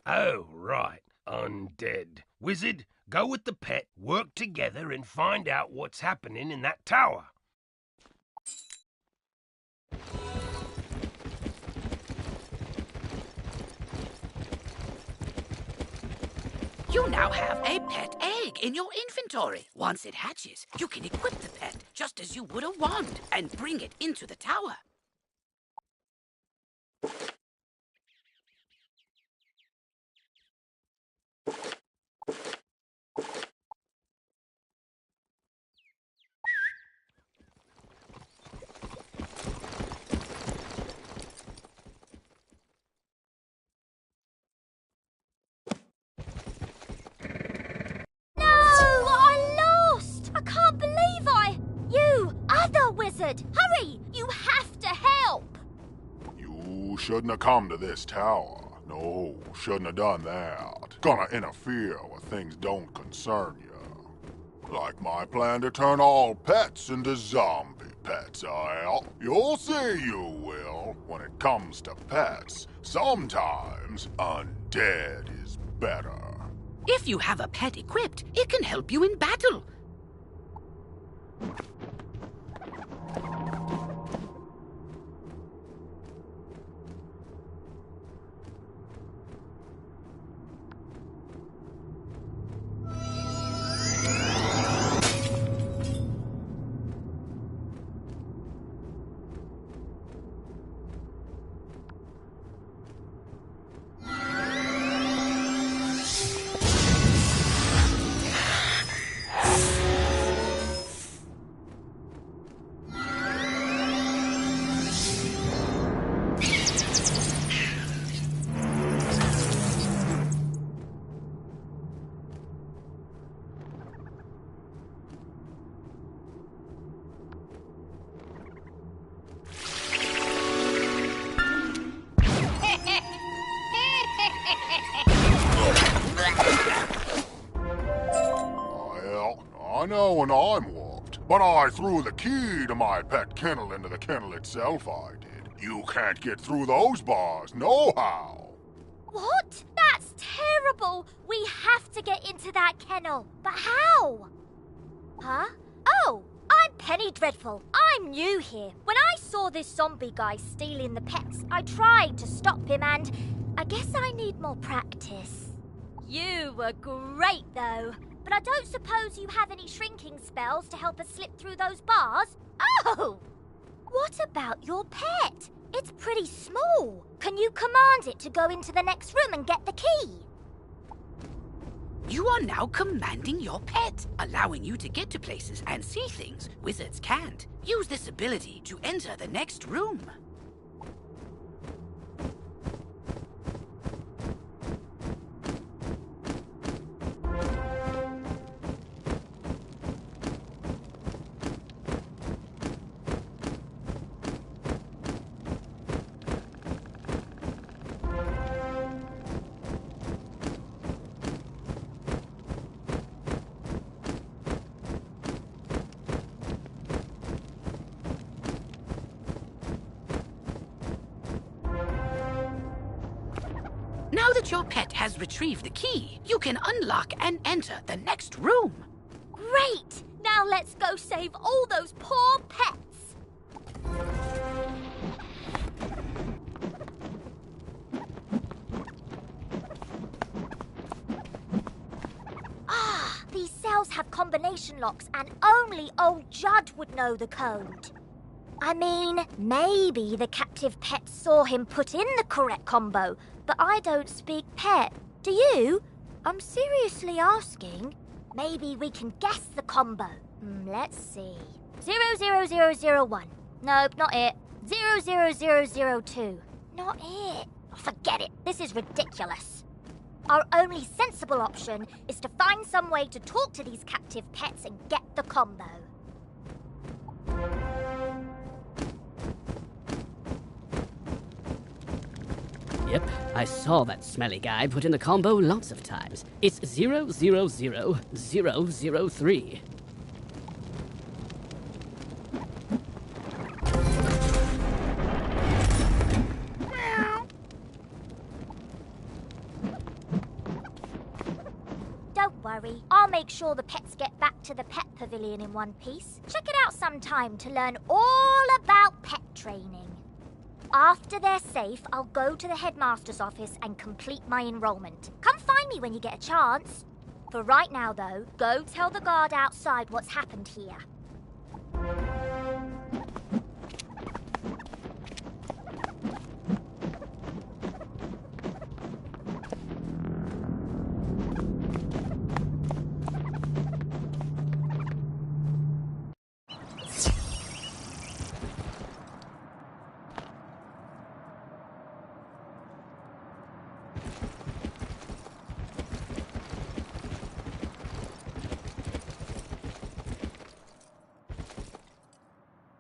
Oh, right. Undead. Wizard, go with the pet, work together, and find out what's happening in that tower. You now have a pet egg in your inventory. Once it hatches, you can equip the pet just as you would a wand and bring it into the tower. Hurry! You have to help! You shouldn't have come to this tower. No, shouldn't have done that. Gonna interfere with things don't concern you. Like my plan to turn all pets into zombie pets, You'll see you will. When it comes to pets, sometimes undead is better. If you have a pet equipped, it can help you in battle. I know when I'm walked, but I threw the key to my pet kennel into the kennel itself, I did. You can't get through those bars, nohow. What? That's terrible! We have to get into that kennel. But how? Huh? Oh, I'm Penny Dreadful. I'm new here. When I saw this zombie guy stealing the pets, I tried to stop him and I guess I need more practice. You were great though. But I don't suppose you have any shrinking spells to help us slip through those bars? Oh! What about your pet? It's pretty small. Can you command it to go into the next room and get the key? You are now commanding your pet, allowing you to get to places and see things wizards can't. Use this ability to enter the next room. Now that your pet has retrieved the key, you can unlock and enter the next room. Great! Now let's go save all those poor pets. Ah, these cells have combination locks and only old Judd would know the code. I mean, maybe the captive pet saw him put in the correct combo, but I don't speak pet. Do you? I'm seriously asking. Maybe we can guess the combo. Let's see. 00001. Nope, not it. 00002. Not it. Forget it. This is ridiculous. Our only sensible option is to find some way to talk to these captive pets and get the combo. Yep, I saw that smelly guy put in the combo lots of times. It's 000003. Don't worry, I'll make sure the pets get back to the pet pavilion in one piece. Check it out sometime to learn all about pet training. After they're safe, I'll go to the headmaster's office and complete my enrollment. Come find me when you get a chance. For right now, though, go tell the guard outside what's happened here.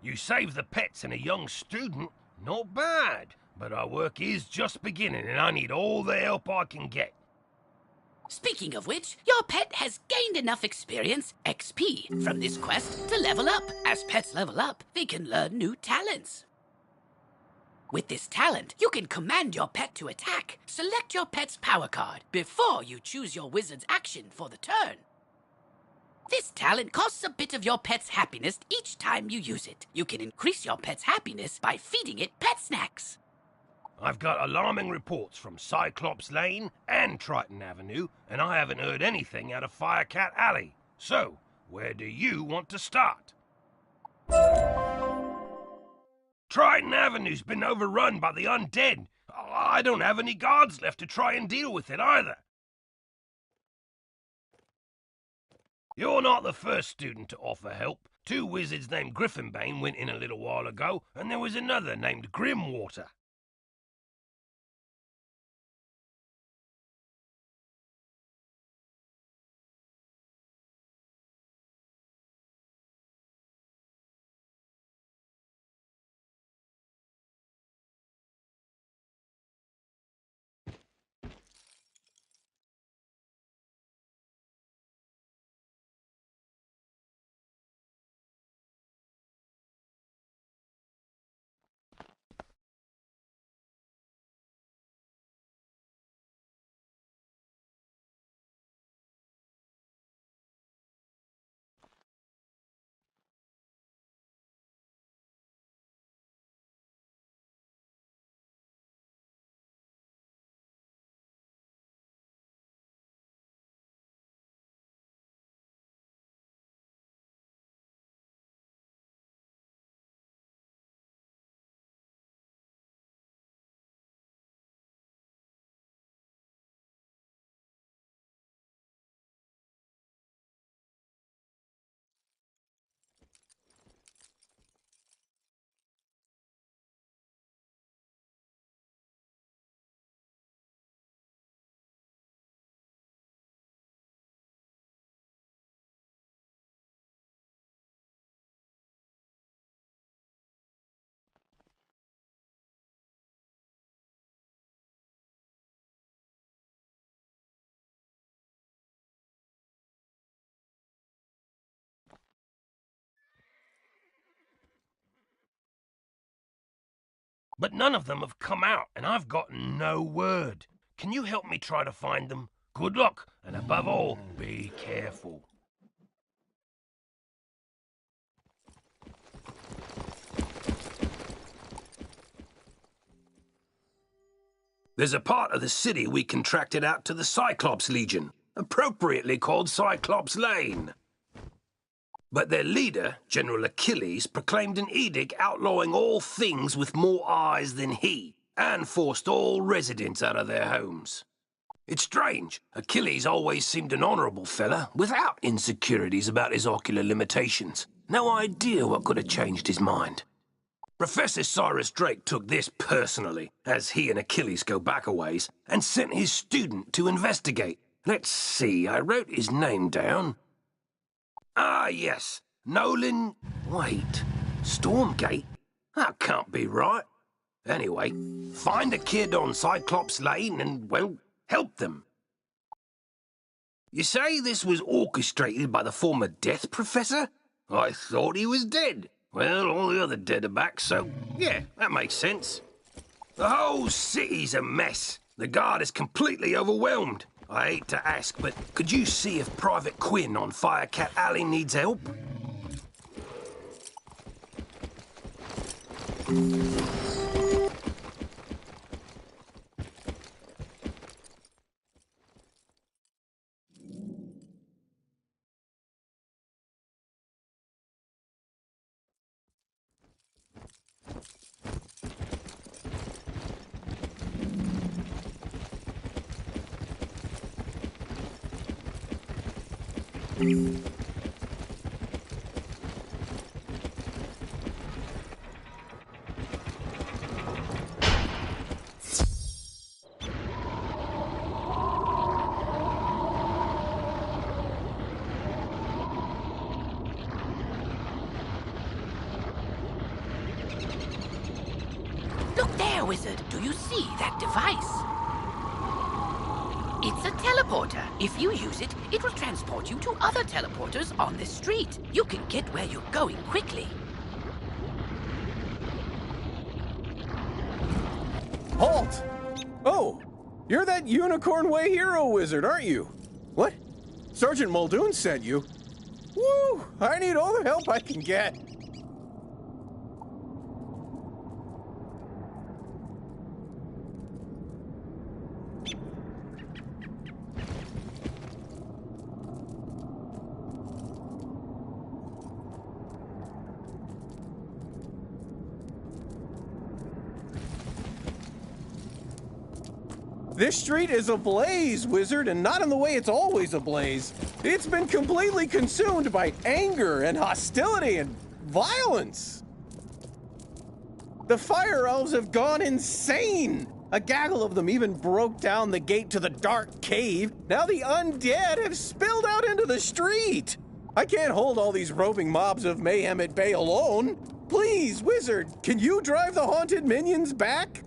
You save the pets and a young student? Not bad. But our work is just beginning and I need all the help I can get. Speaking of which, your pet has gained enough experience, XP, from this quest to level up. As pets level up, they can learn new talents. With this talent, you can command your pet to attack. Select your pet's power card before you choose your wizard's action for the turn. This talent costs a bit of your pet's happiness each time you use it. You can increase your pet's happiness by feeding it pet snacks. I've got alarming reports from Cyclops Lane and Triton Avenue, and I haven't heard anything out of Firecat Alley. So, where do you want to start? Triton Avenue's been overrun by the undead. I don't have any guards left to try and deal with it either. You're not the first student to offer help. 2 wizards named Griffinbane went in a little while ago, and there was another named Grimwater. but none of them have come out, and I've gotten no word. Can you help me try to find them? Good luck, and above all, be careful. There's a part of the city we contracted out to the Cyclops Legion, appropriately called Cyclops Lane. But their leader, General Achilles, proclaimed an edict outlawing all things with more eyes than he, and forced all residents out of their homes. It's strange. Achilles always seemed an honorable fella, without insecurities about his ocular limitations. No idea what could have changed his mind. Professor Cyrus Drake took this personally, as he and Achilles go back a ways, and sent his student to investigate. Let's see, I wrote his name down. Ah, yes, Nolan... Wait, Stormgate? That can't be right. Anyway, find a kid on Cyclops Lane and, well, help them. You say this was orchestrated by the former Death Professor? I thought he was dead. Well, all the other dead are back, so, yeah, that makes sense. The whole city's a mess. The guard is completely overwhelmed. I hate to ask, but could you see if Private Quinn on Firecat Alley needs help? Look there, Wizard. Do you see that device? It's a teleporter. If you use it, it will transport you to other teleporters on this street. You can get where you're going quickly. Halt! Oh, you're that Unicorn Way hero wizard, aren't you? What? Sergeant Muldoon sent you? Woo! I need all the help I can get. This street is ablaze, wizard, and not in the way it's always ablaze. It's been completely consumed by anger and hostility and violence. The fire elves have gone insane. A gaggle of them even broke down the gate to the dark cave. Now the undead have spilled out into the street. I can't hold all these roving mobs of mayhem at bay alone. Please, wizard, can you drive the haunted minions back?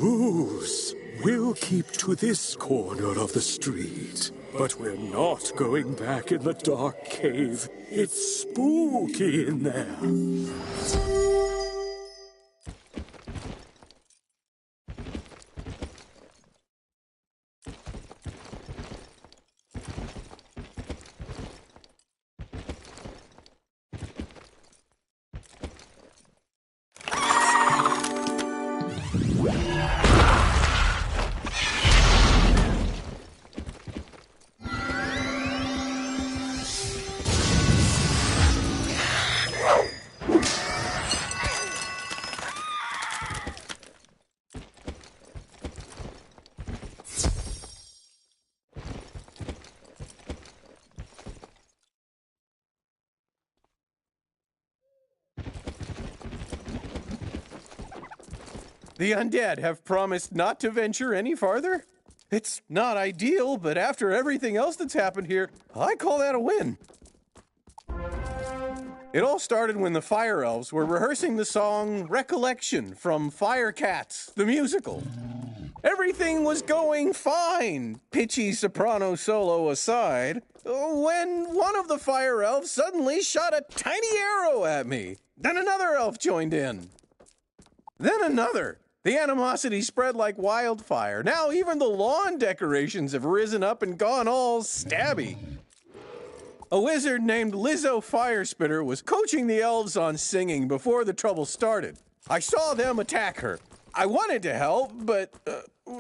Truce. We'll keep to this corner of the street. But we're not going back in the dark cave. It's spooky in there. The undead have promised not to venture any farther? It's not ideal, but after everything else that's happened here, I call that a win. It all started when the Fire Elves were rehearsing the song Recollection from Fire Cats, the musical. Everything was going fine, pitchy soprano solo aside, when one of the Fire Elves suddenly shot a tiny arrow at me. Then another elf joined in. Then another. The animosity spread like wildfire. Now even the lawn decorations have risen up and gone all stabby. A wizard named Lizzo Firespitter was coaching the elves on singing before the trouble started. I saw them attack her. I wanted to help, but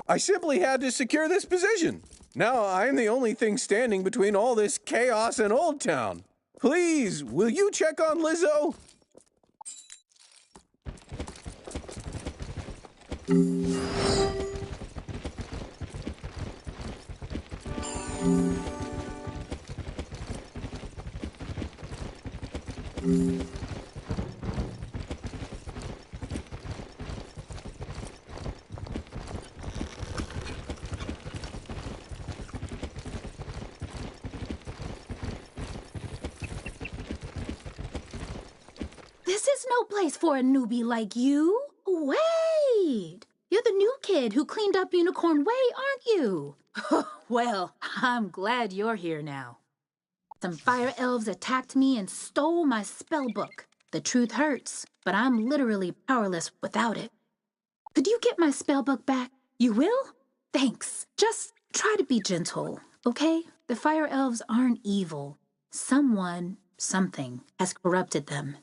I simply had to secure this position. Now I'm the only thing standing between all this chaos and Old Town. Please, will you check on Lizzo? This is no place for a newbie like you. Wait! You're the new kid who cleaned up Unicorn Way, aren't you? Well, I'm glad you're here now. Some fire elves attacked me and stole my spell book. The truth hurts, but I'm literally powerless without it. Could you get my spell book back? You will? Thanks. Just try to be gentle, okay? The fire elves aren't evil. Someone, something, has corrupted them.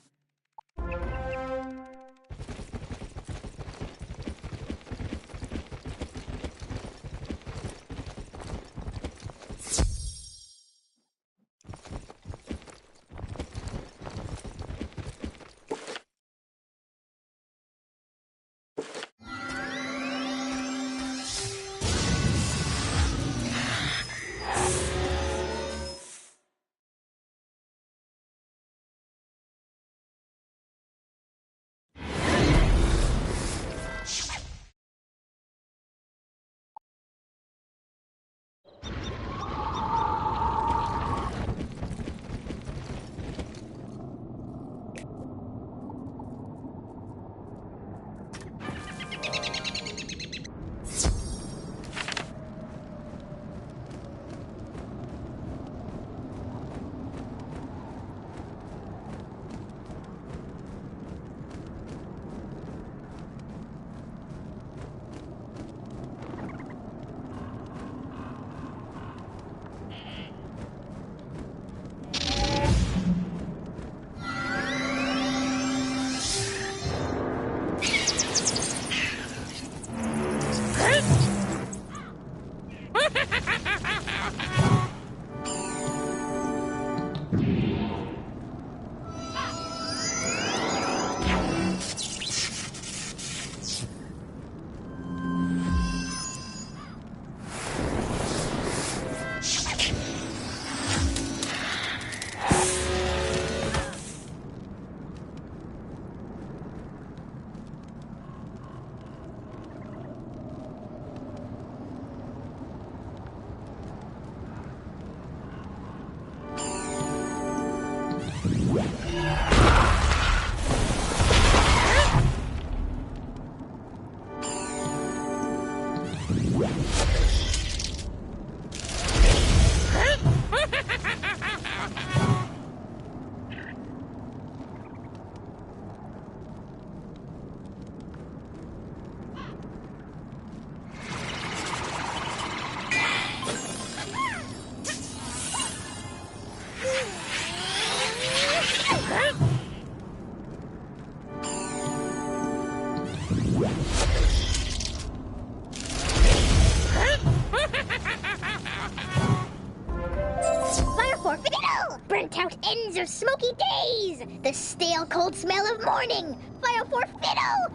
Fire for fiddle! Burnt out ends of smoky days! The stale cold smell of morning! Fire for fiddle!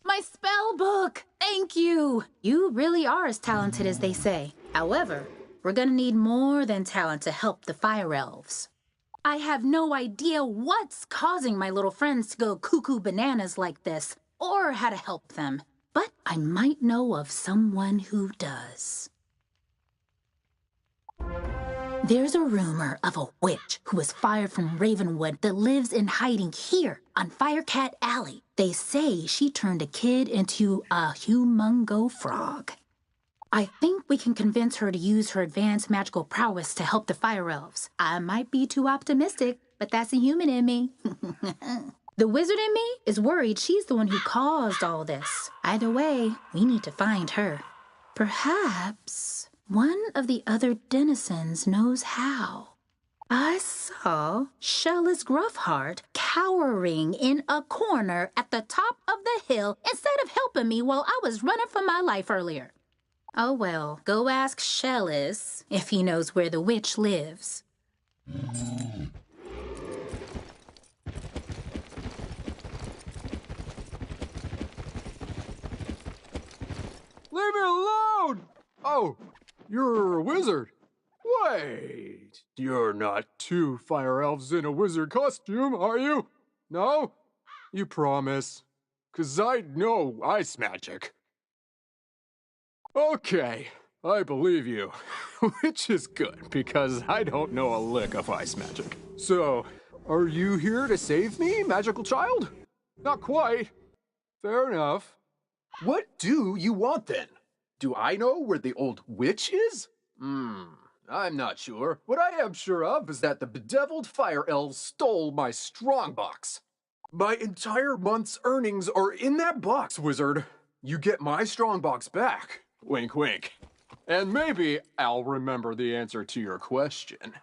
My spell book! Thank you! You really are as talented as they say. However, we're gonna need more than talent to help the fire elves. I have no idea what's causing my little friends to go cuckoo bananas like this, or how to help them. But I might know of someone who does. There's a rumor of a witch who was fired from Ravenwood that lives in hiding here on Firecat Alley. They say she turned a kid into a humongo frog. I think we can convince her to use her advanced magical prowess to help the fire elves. I might be too optimistic, but that's a human in me. The wizard in me is worried she's the one who caused all this. Either way, we need to find her. Perhaps one of the other denizens knows how. I saw Shellis Gruffheart cowering in a corner at the top of the hill instead of helping me while I was running for my life earlier. Oh well, go ask Shellis if he knows where the witch lives. Leave me alone! Oh, you're a wizard. Wait, you're not two fire elves in a wizard costume, are you? No? You promise? 'Cause I know ice magic. Okay, I believe you. Which is good, because I don't know a lick of ice magic. So, are you here to save me, magical child? Not quite. Fair enough. What do you want then? Do I know where the old witch is? I'm not sure. What I am sure of is that the bedeviled fire elves stole my strongbox. My entire month's earnings are in that box, wizard. You get my strongbox back. Wink, wink. And maybe I'll remember the answer to your question.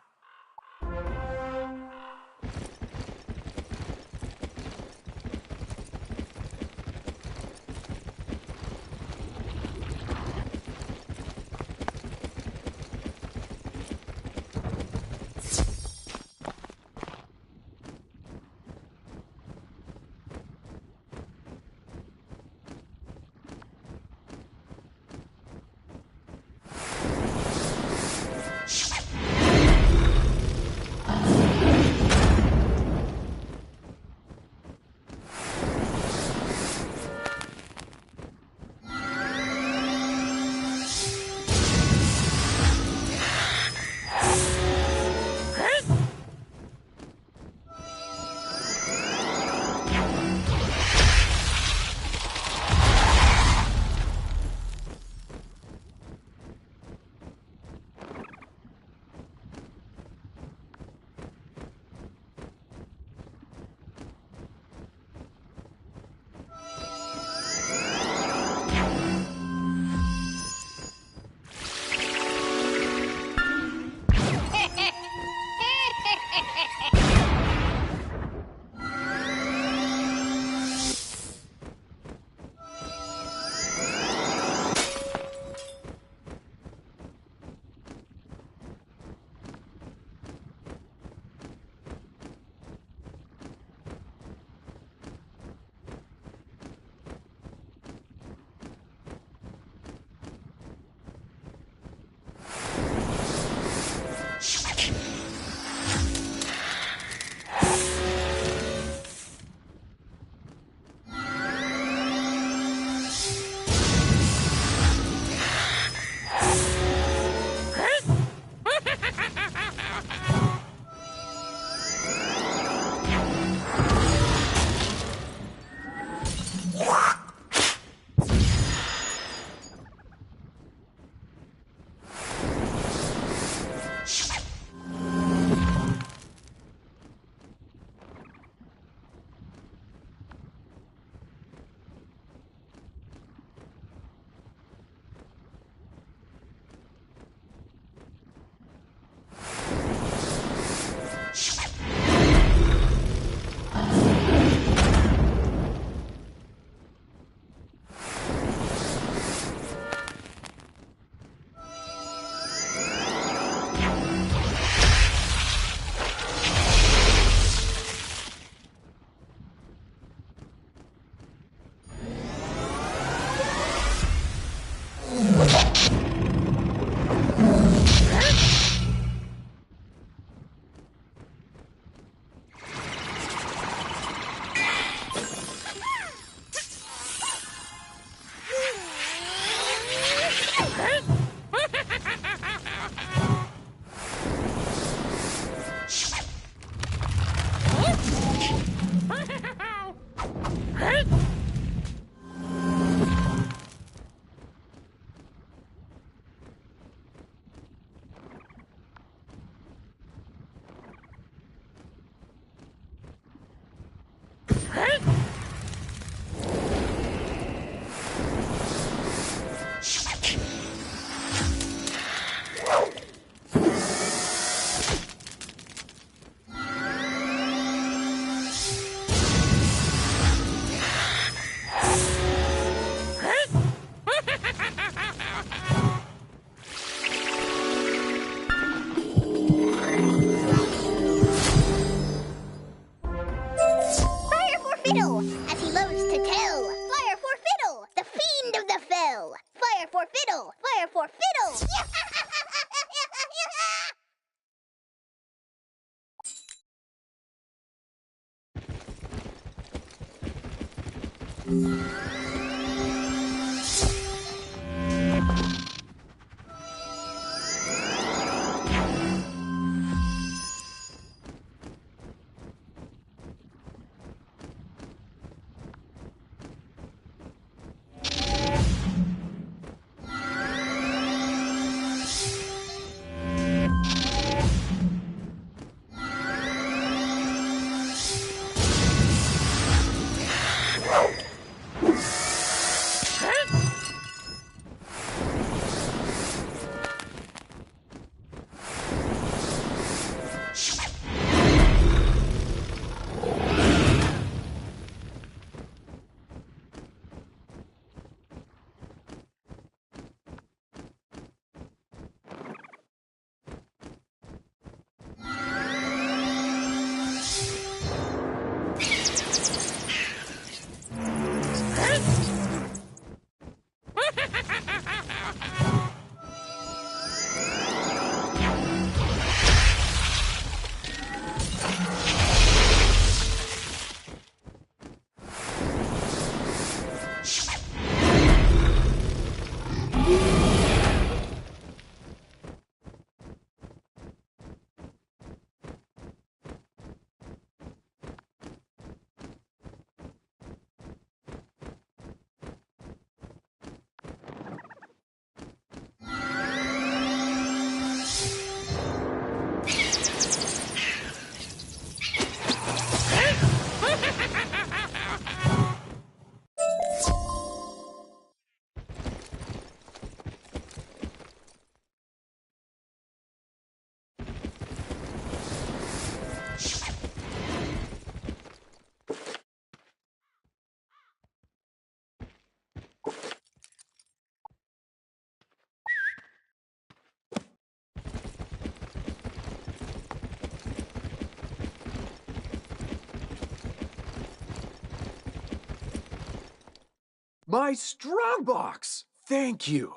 My strongbox! Thank you.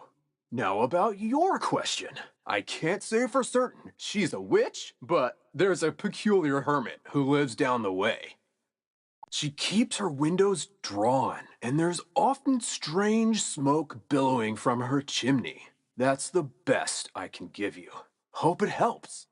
Now about your question. I can't say for certain she's a witch, but there's a peculiar hermit who lives down the way. She keeps her windows drawn, and there's often strange smoke billowing from her chimney. That's the best I can give you. Hope it helps.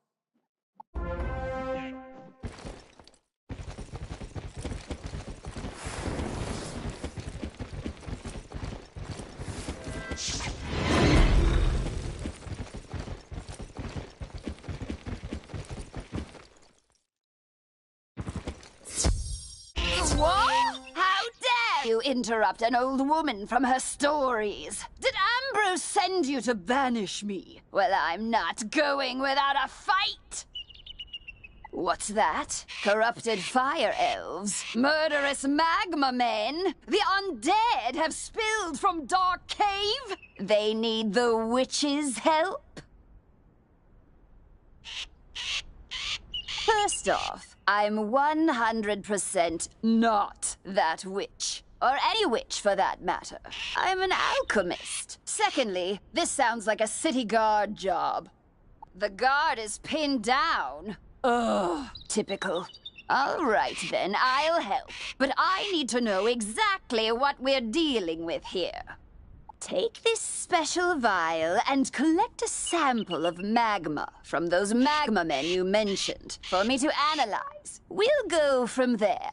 What? How dare you interrupt an old woman from her stories? Did Ambrose send you to banish me? Well, I'm not going without a fight! What's that? Corrupted fire elves? Murderous magma men? The undead have spilled from Dark Cave? They need the witch's help? First off, I'm 100% not that witch. Or any witch, for that matter. I'm an alchemist. Secondly, this sounds like a city guard job. The guard is pinned down. Ugh, typical. All right, then, I'll help. But I need to know exactly what we're dealing with here. Take this special vial and collect a sample of magma from those magma men you mentioned for me to analyze. We'll go from there.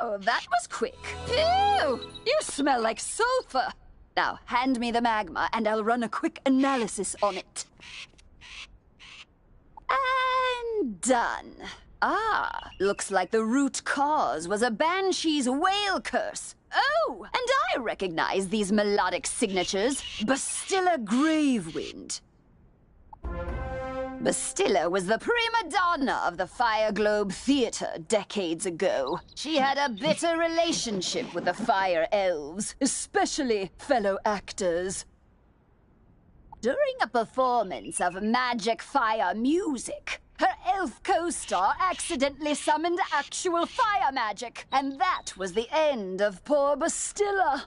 Oh, that was quick. Phew! You smell like sulfur. Now, hand me the magma, and I'll run a quick analysis on it. And done. Ah, looks like the root cause was a banshee's whale curse. Oh, and I recognize these melodic signatures. Bastilla Gravewind. Bastilla was the prima donna of the Fire Globe Theatre decades ago. She had a bitter relationship with the Fire Elves, especially fellow actors. During a performance of magic fire music, her elf co-star accidentally summoned actual fire magic, and that was the end of poor Bastilla.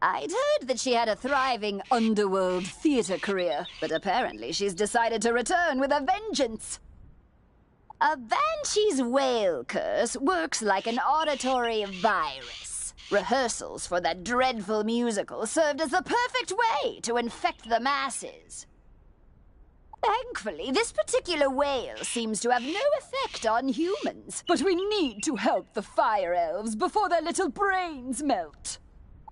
I'd heard that she had a thriving underworld theater career, but apparently she's decided to return with a vengeance. A banshee's whale curse works like an auditory virus. Rehearsals for that dreadful musical served as the perfect way to infect the masses. Thankfully, this particular whale seems to have no effect on humans. But we need to help the fire elves before their little brains melt.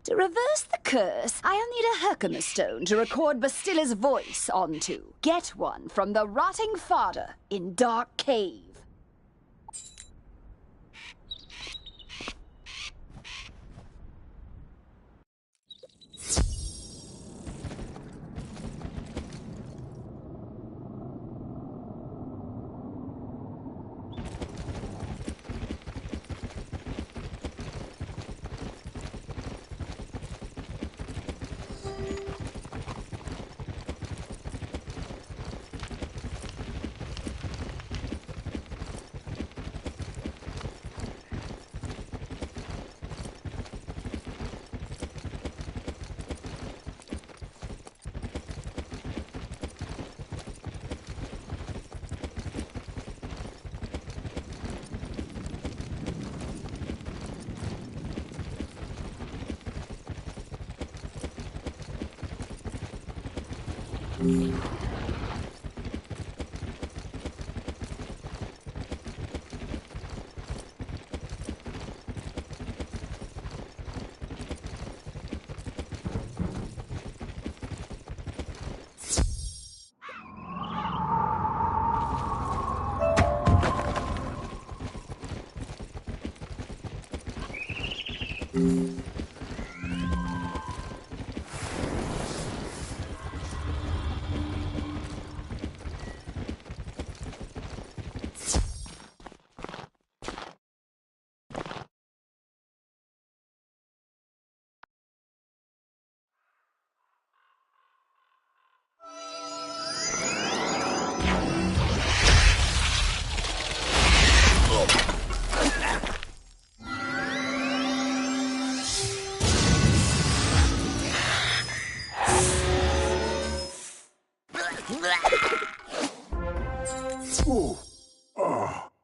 To reverse the curse, I'll need a Herkimer stone to record Bastilla's voice onto. Get one from the rotting fodder in Dark Cave.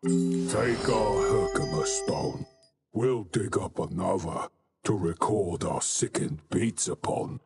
Take our Herkimer stone. We'll dig up another to record our sickened beats upon.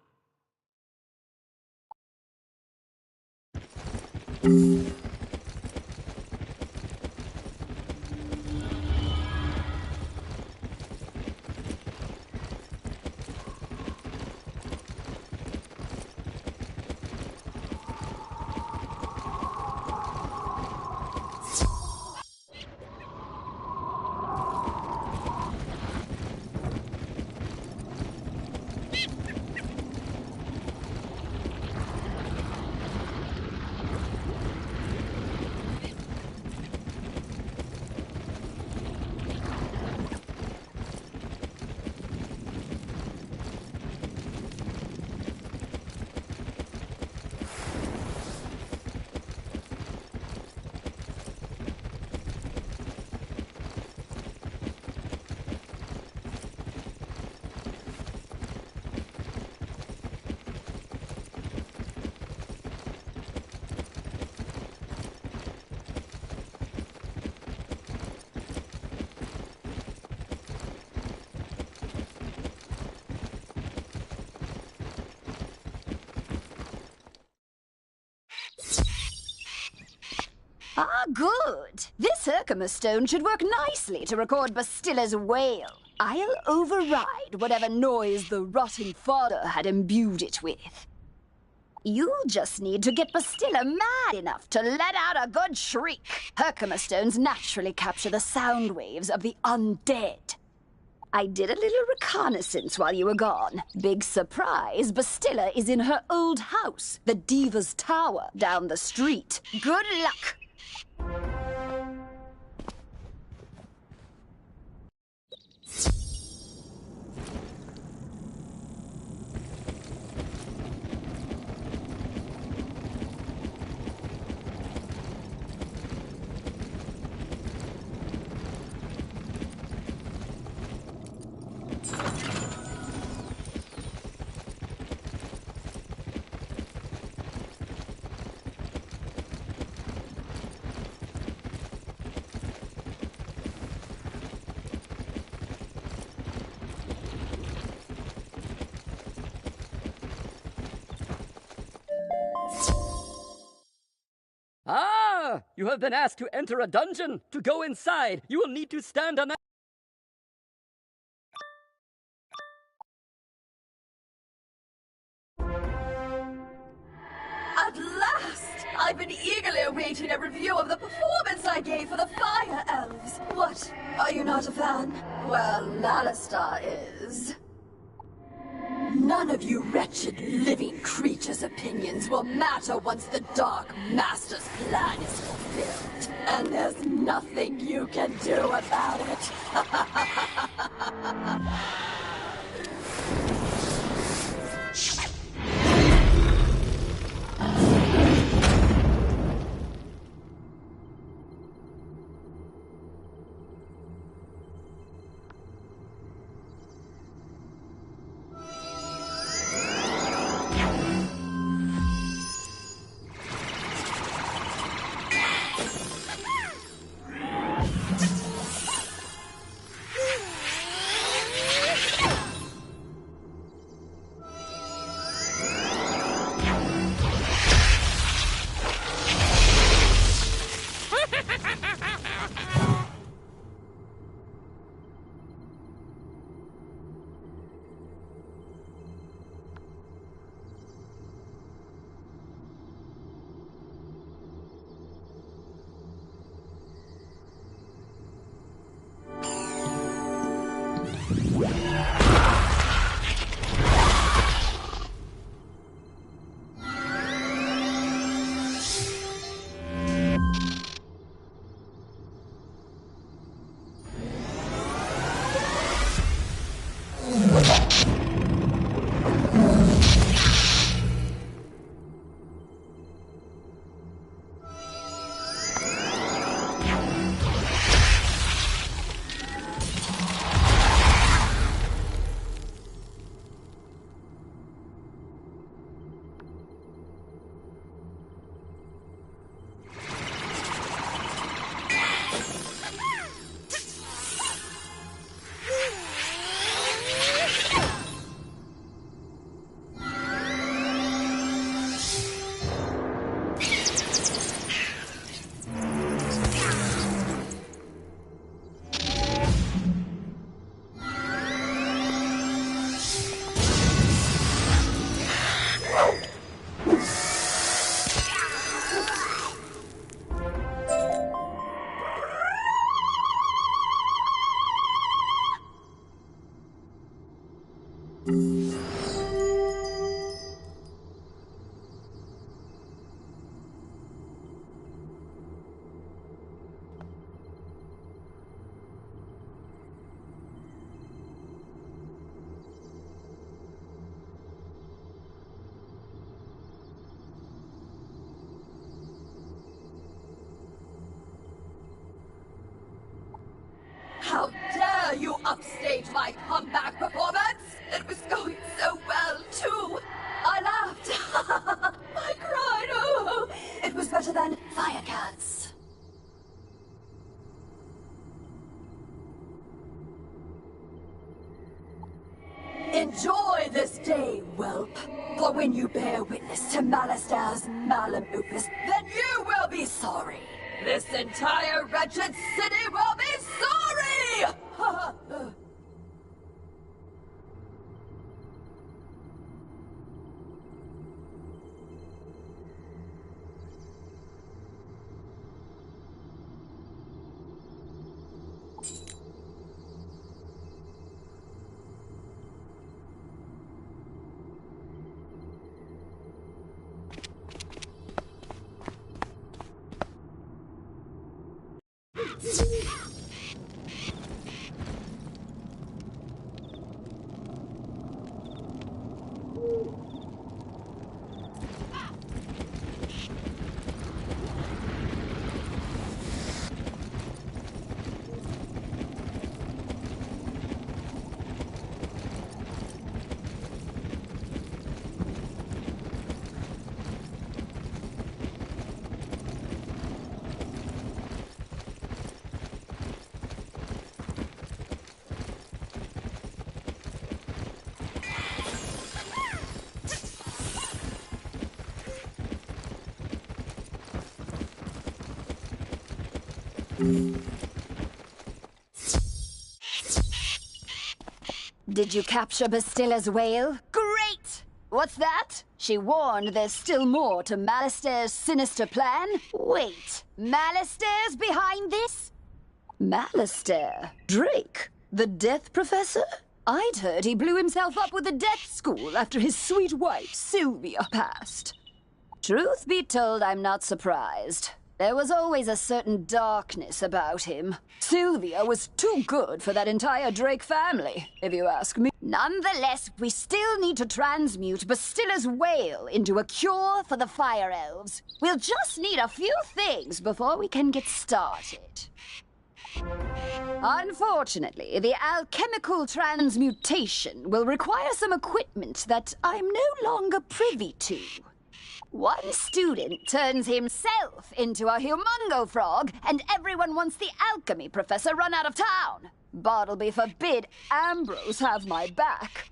Ah, good. This Herkimer stone should work nicely to record Bastilla's wail. I'll override whatever noise the rotting fodder had imbued it with. You'll just need to get Bastilla mad enough to let out a good shriek. Herkimer stones naturally capture the sound waves of the undead. I did a little reconnaissance while you were gone. Big surprise, Bastilla is in her old house, the Diva's Tower, down the street. Good luck! Sir, you have been asked to enter a dungeon. To go inside, you will need to stand on that. At last! I've been eagerly awaiting a review of the performance I gave for the Fire Elves. What? Are you not a fan? Well, Alistar is. None of you wretched living creatures' opinions will matter once the Dark Master's plan is fulfilled. And there's nothing you can do about it. How dare you upstage my comeback performance? It was going so well, too. I laughed. I cried. Oh, it was better than Firecats. Enjoy this day, whelp. For when you bear witness to Malistar's malum opus, then you will be sorry. This entire wretched city will be sorry! Did you capture Bastilla's whale? Great! What's that? She warned there's still more to Malistair's sinister plan? Wait, Malistair's behind this? Malistair? Drake? The Death Professor? I'd heard he blew himself up with the Death School after his sweet wife, Sylvia, passed. Truth be told, I'm not surprised. There was always a certain darkness about him. Sylvia was too good for that entire Drake family, if you ask me. Nonetheless, we still need to transmute Bastilla's whale into a cure for the Fire Elves. We'll just need a few things before we can get started. Unfortunately, the alchemical transmutation will require some equipment that I'm no longer privy to. One student turns himself into a humongo frog, and everyone wants the alchemy professor run out of town. Bartleby forbid Ambrose have my back.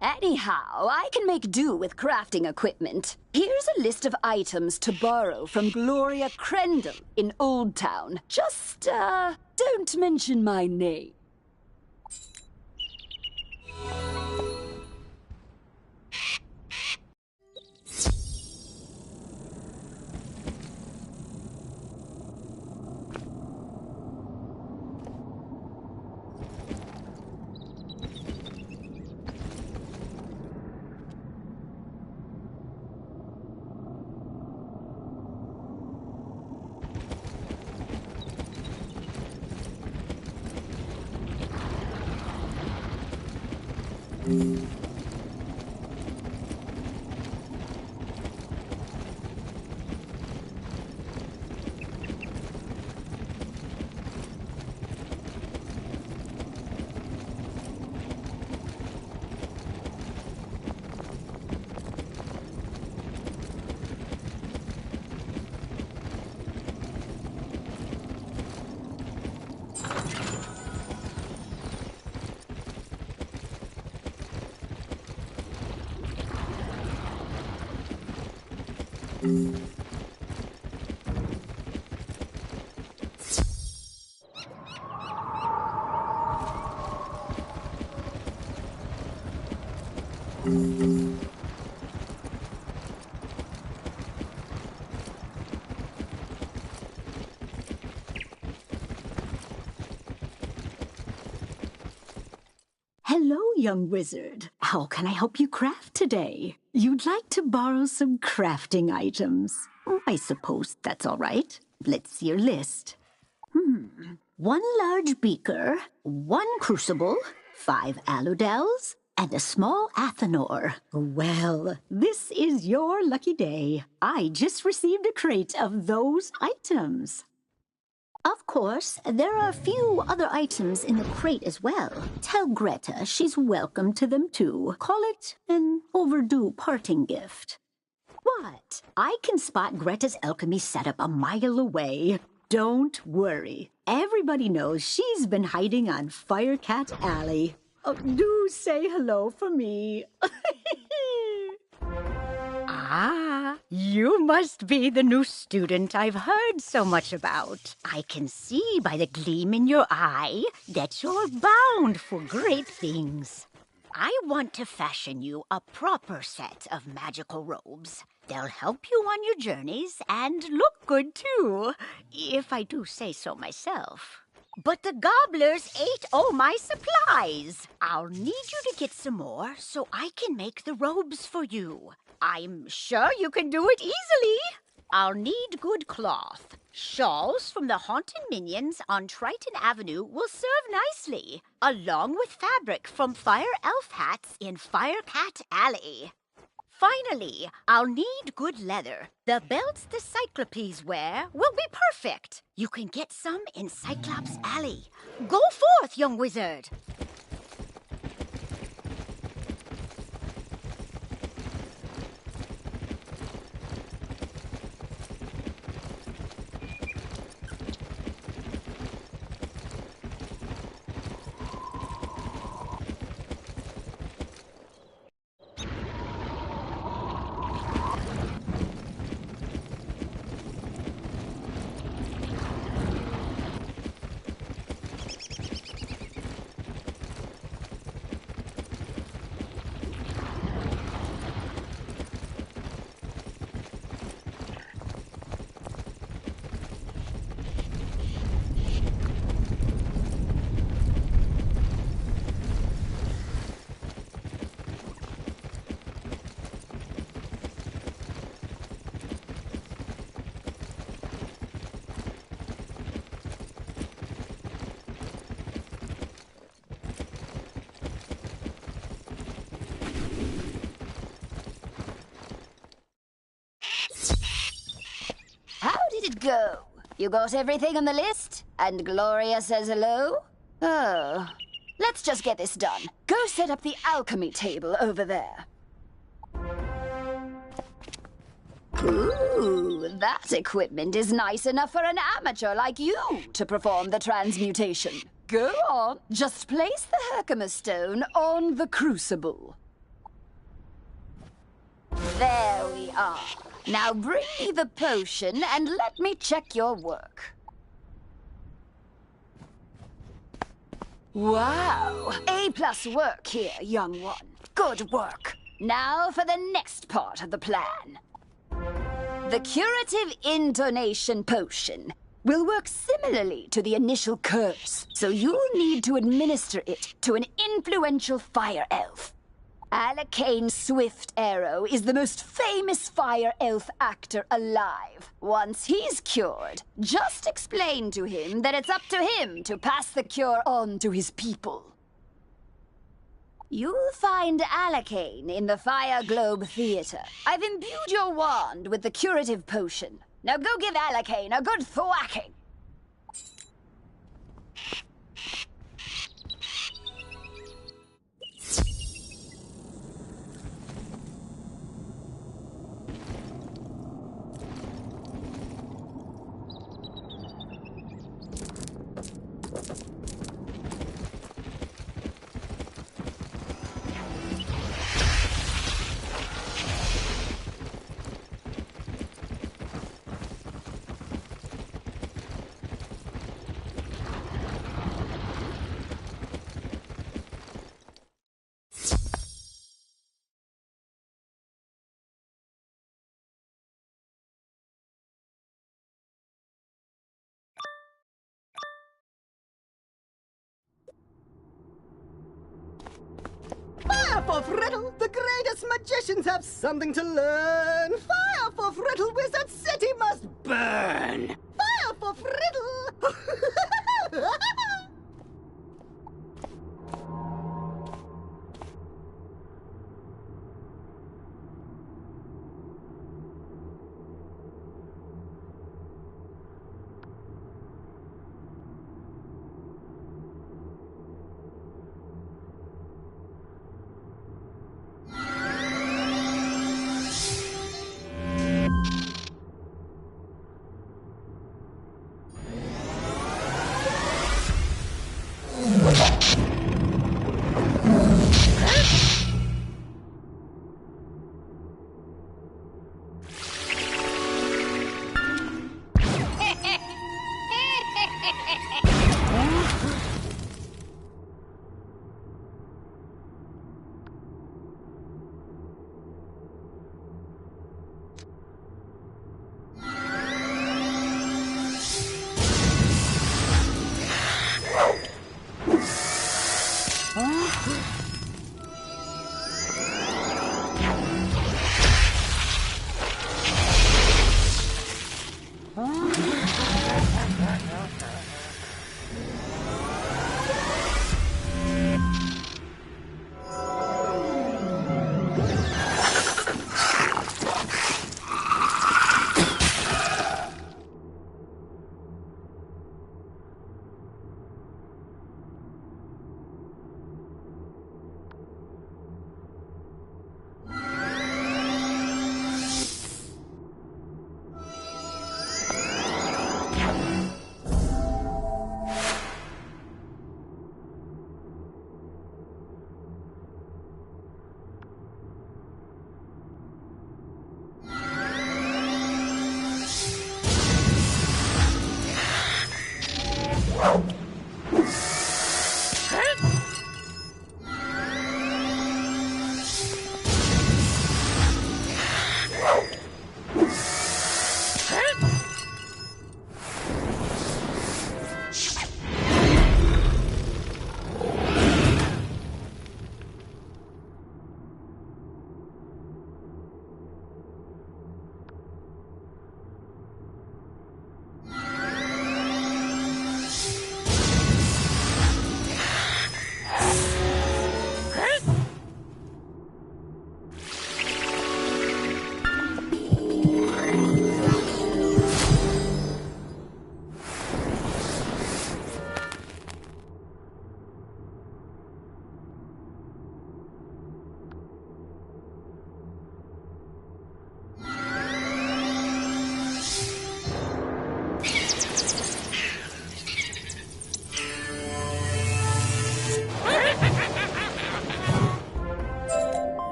Anyhow, I can make do with crafting equipment. Here's a list of items to borrow from Gloria Crendel in Old Town. Just, don't mention my name. Hello, young wizard. How can I help you craft today? You'd like to borrow some crafting items. I suppose that's all right. Let's see your list. One large beaker, 1 crucible, 5 aludels, and a small athanor. Well, this is your lucky day. I just received a crate of those items. Of course, there are a few other items in the crate as well. Tell Greta she's welcome to them too. Call it an overdue parting gift. What? I can spot Greta's alchemy setup a mile away. Don't worry. Everybody knows she's been hiding on Firecat Alley. Oh, do say hello for me. Ah, you must be the new student I've heard so much about. I can see by the gleam in your eye that you're bound for great things. I want to fashion you a proper set of magical robes. They'll help you on your journeys and look good too, if I do say so myself. But the gobblers ate all my supplies. I'll need you to get some more so I can make the robes for you. I'm sure you can do it easily. I'll need good cloth. Shawls from the haunted minions on Triton Avenue will serve nicely, along with fabric from Fire Elf hats in Firecat Alley. Finally, I'll need good leather. The belts the Cyclopes wear will be perfect. You can get some in Cyclops Alley. Go forth, young wizard. go. You got everything on the list? And Gloria says hello? Oh. Let's just get this done. Go set up the alchemy table over there. Ooh, that equipment is nice enough for an amateur like you to perform the transmutation. Go on, just place the Herkimer stone on the crucible. There we are. Now bring me the potion and let me check your work. Wow, A+ work here, young one. Good work. Now for the next part of the plan. The curative intonation potion will work similarly to the initial curse, so you'll need to administer it to an influential fire elf. Alakane Swift Arrow is the most famous fire elf actor alive. Once he's cured, just explain to him that it's up to him to pass the cure on to his people. You'll find Alakane in the Fire Globe Theater. I've imbued your wand with the curative potion. Now go give Alakane a good thwacking. Fire for Friddle! The greatest magicians have something to learn! Fire for Friddle! Wizard City must burn! Fire for Friddle!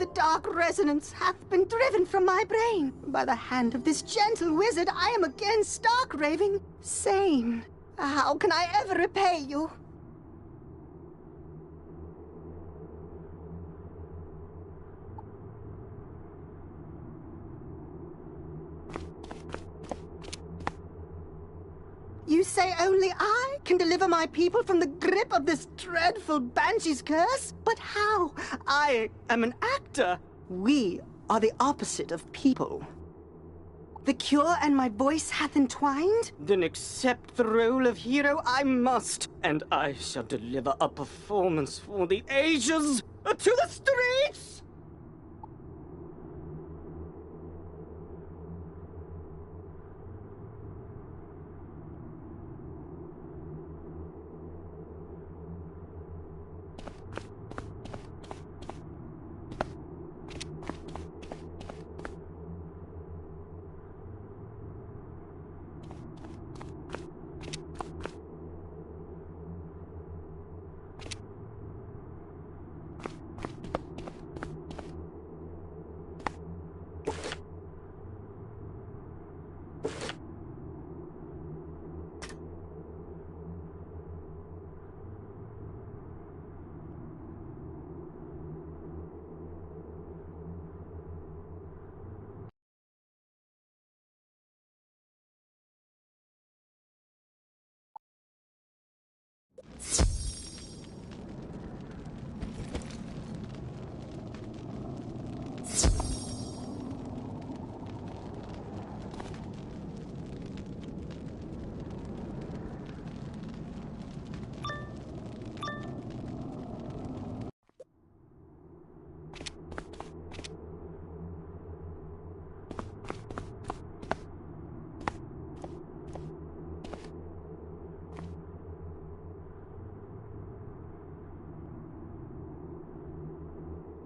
the dark resonance hath been driven from my brain. By the hand of this gentle wizard, I am again stark raving sane. How can I ever repay you? You say only I can deliver my people from the grip of this dreadful banshee's curse? But how? I am an actor. We are the opposite of people. The cure and my voice hath entwined? Then accept the role of hero I must, and I shall deliver a performance for the ages. To the streets!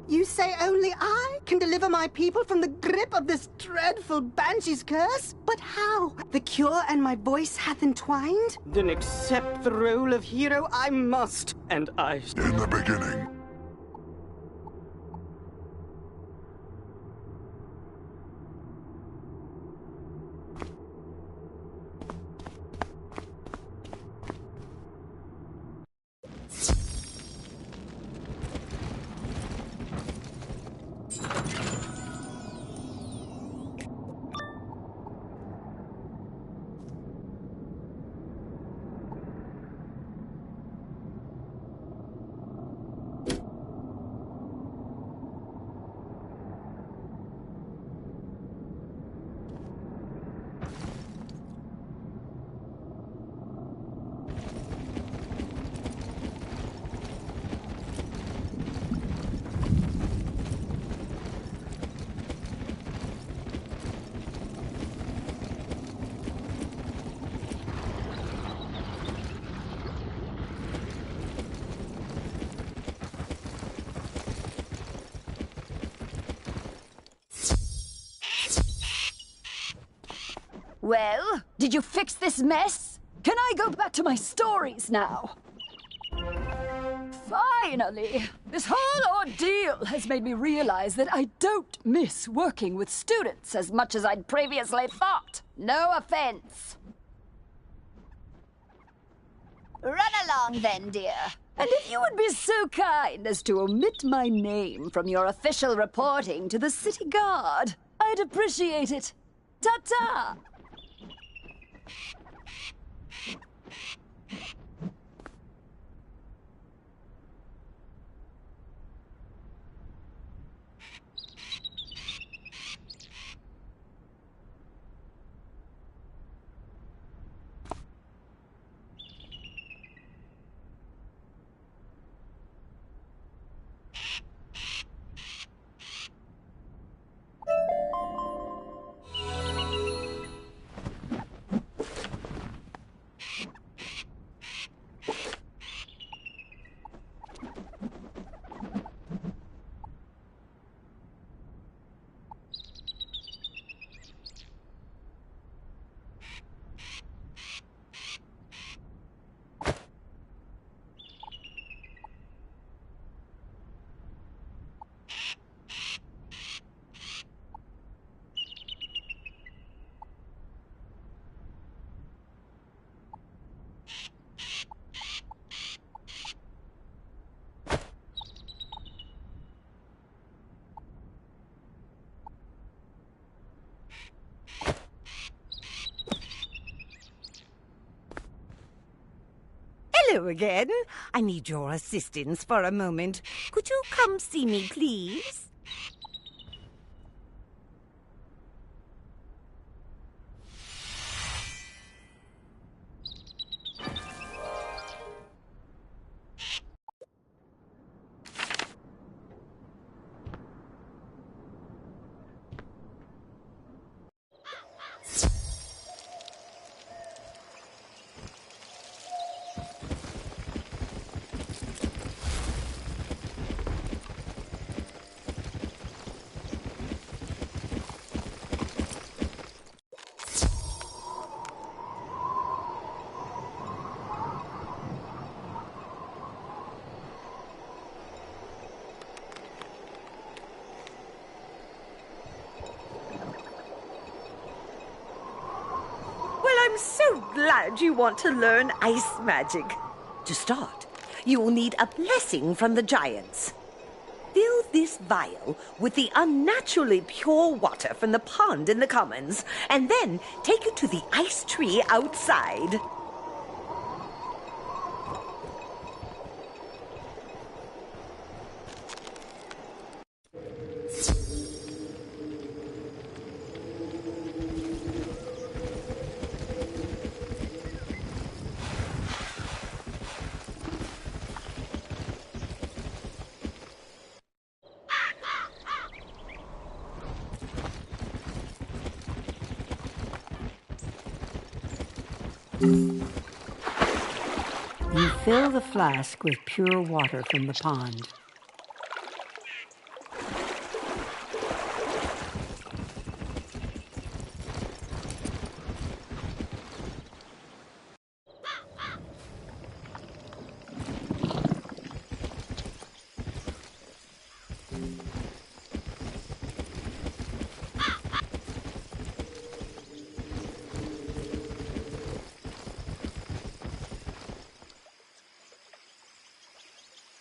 You say only I can deliver my people from the grip of this dreadful banshee's curse? But how? The cure and my voice hath entwined? Then accept the role of hero I must, and I... In the beginning, Well, did you fix this mess? Can I go back to my stories now? Finally! This whole ordeal has made me realize that I don't miss working with students as much as I'd previously thought. No offense. Run along then, dear. And if you would be so kind as to omit my name from your official reporting to the City Guard, I'd appreciate it. Ta-ta! hello again. I need your assistance for a moment. Could you come see me, please? I'm so glad you want to learn ice magic. To start, you will need a blessing from the giants. Fill this vial with the unnaturally pure water from the pond in the commons, and then take it to the ice tree outside. You fill the flask with pure water from the pond.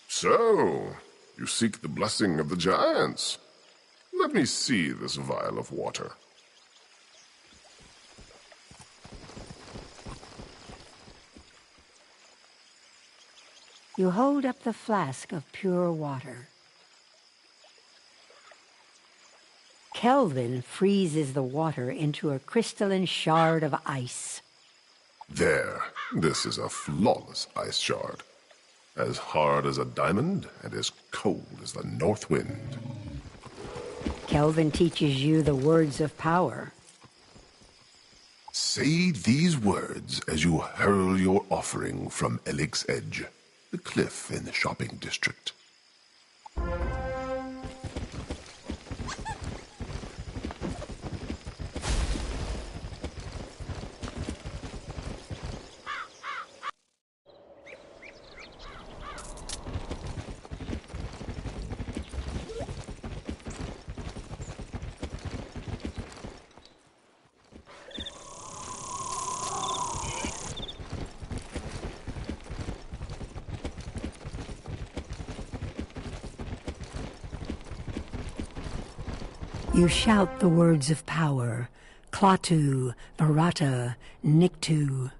So, you seek the blessing of the giants. Let me see this vial of water. You hold up the flask of pure water. Kelvin freezes the water into a crystalline shard of ice. There, this is a flawless ice shard. As hard as a diamond and as cold as the north wind. Kelvin teaches you the words of power. Say these words as you hurl your offering from Elix's Edge, the cliff in the shopping district. You shout the words of power, Klaatu, Barata, Nikto.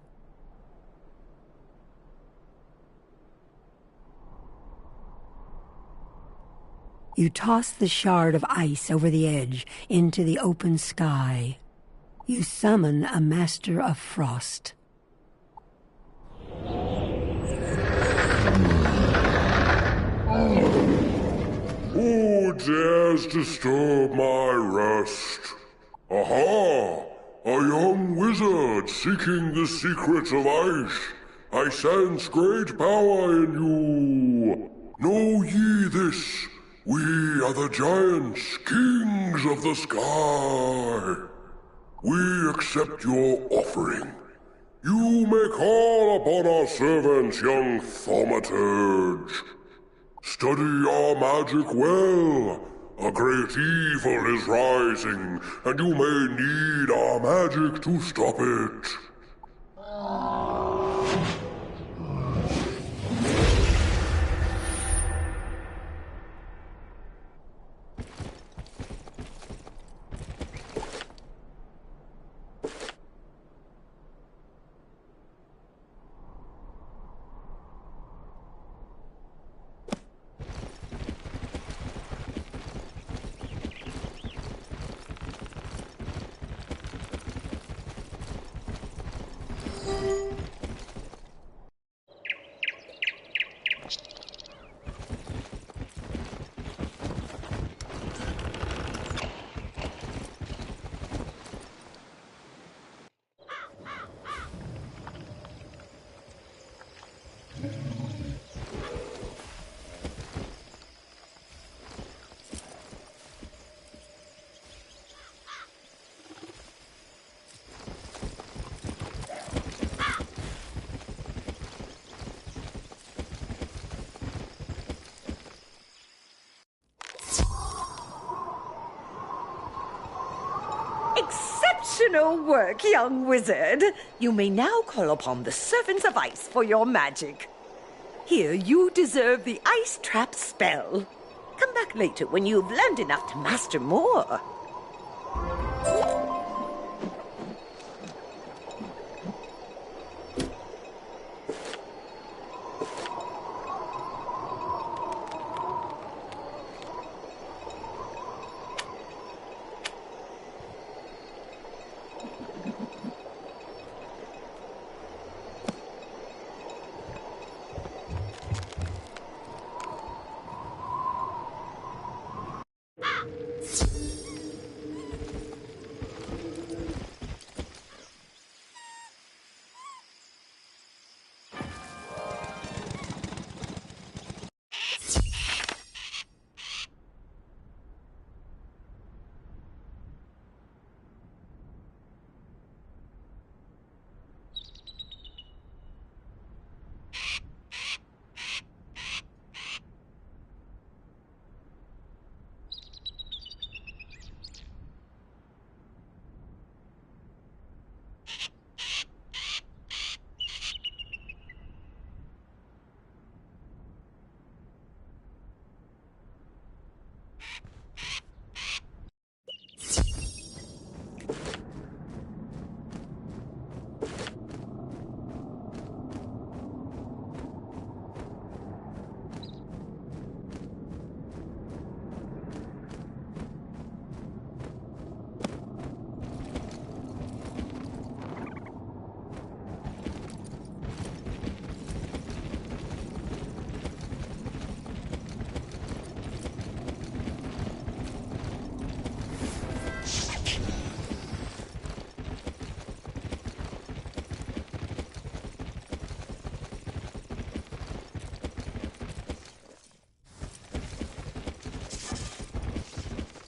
You toss the shard of ice over the edge into the open sky. You summon a master of frost. Who dares disturb my rest? Aha! A young wizard seeking the secrets of ice. I sense great power in you. Know ye this? We are the giants, kings of the sky. We accept your offering. You may call upon our servants, young Thaumaturge. Study our magic well. A great evil is rising, and you may need our magic to stop it. Exceptional work, young wizard. You may now call upon the servants of ice for your magic. Here, you deserve the ice trap spell. Come back later when you've learned enough to master more.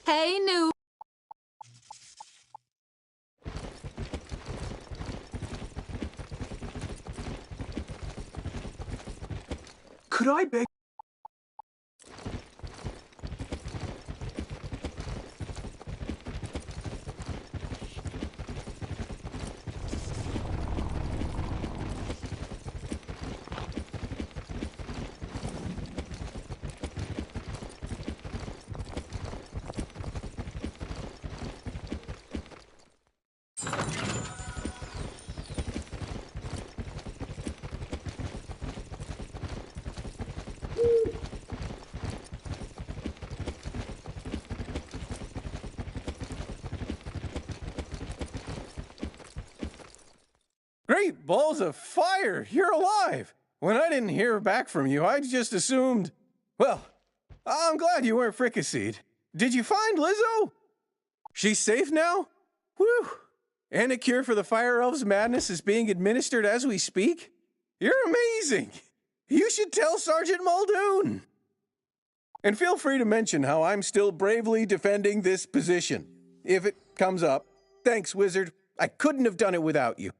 Hey, noob. Could I beg? Great balls of fire! You're alive! When I didn't hear back from you, I just assumed... Well, I'm glad you weren't fricasseed. Did you find Lizzo? She's safe now? Whew! And a cure for the Fire Elves' madness is being administered as we speak? You're amazing! You should tell Sergeant Muldoon! And feel free to mention how I'm still bravely defending this position. If it comes up. Thanks, Wizard. I couldn't have done it without you.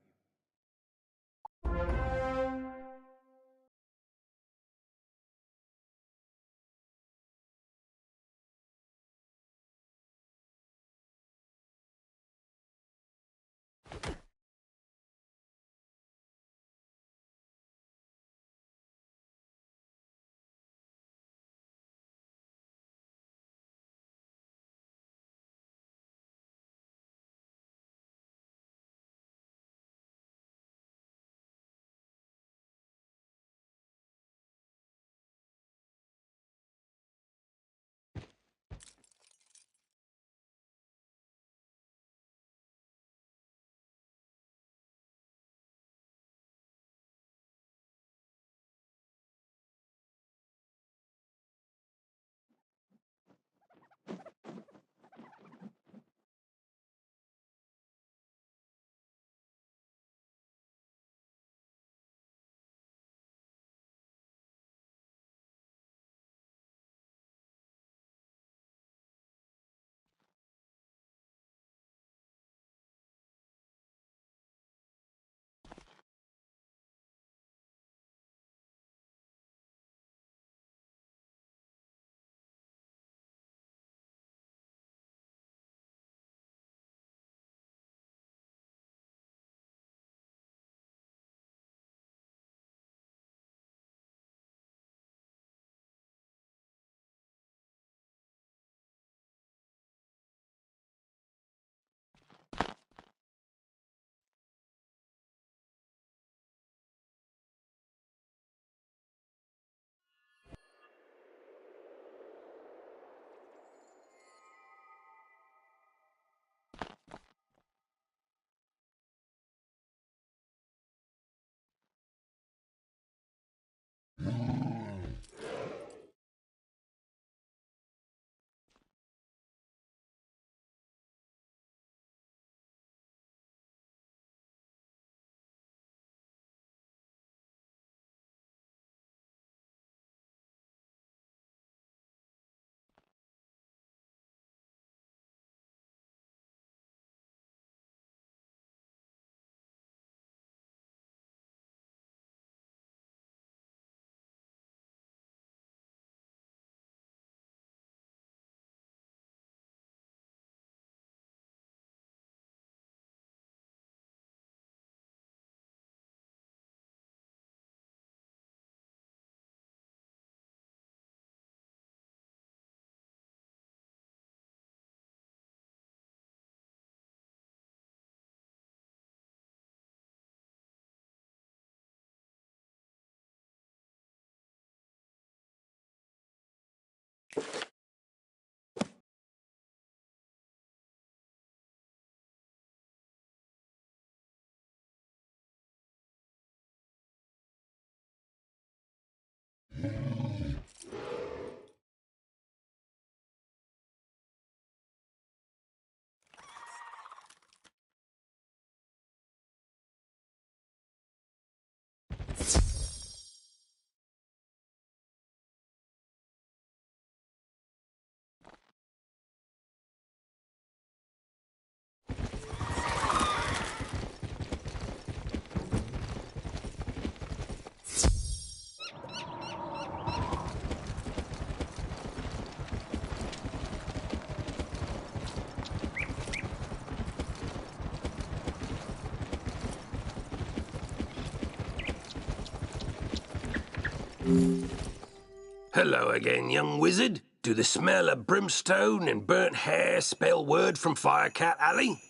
Hello again, young wizard. Do the smell of brimstone and burnt hair spell word from Firecat Alley?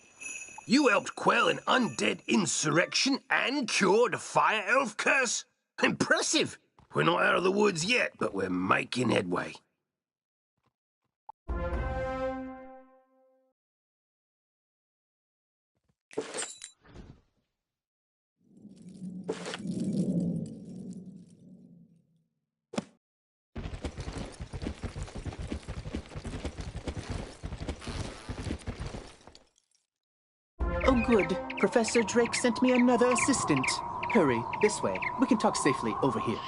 You helped quell an undead insurrection and cured a fire elf curse? Impressive! We're not out of the woods yet, but we're making headway. Oh, good. Professor Drake sent me another assistant. Hurry, this way. We can talk safely over here.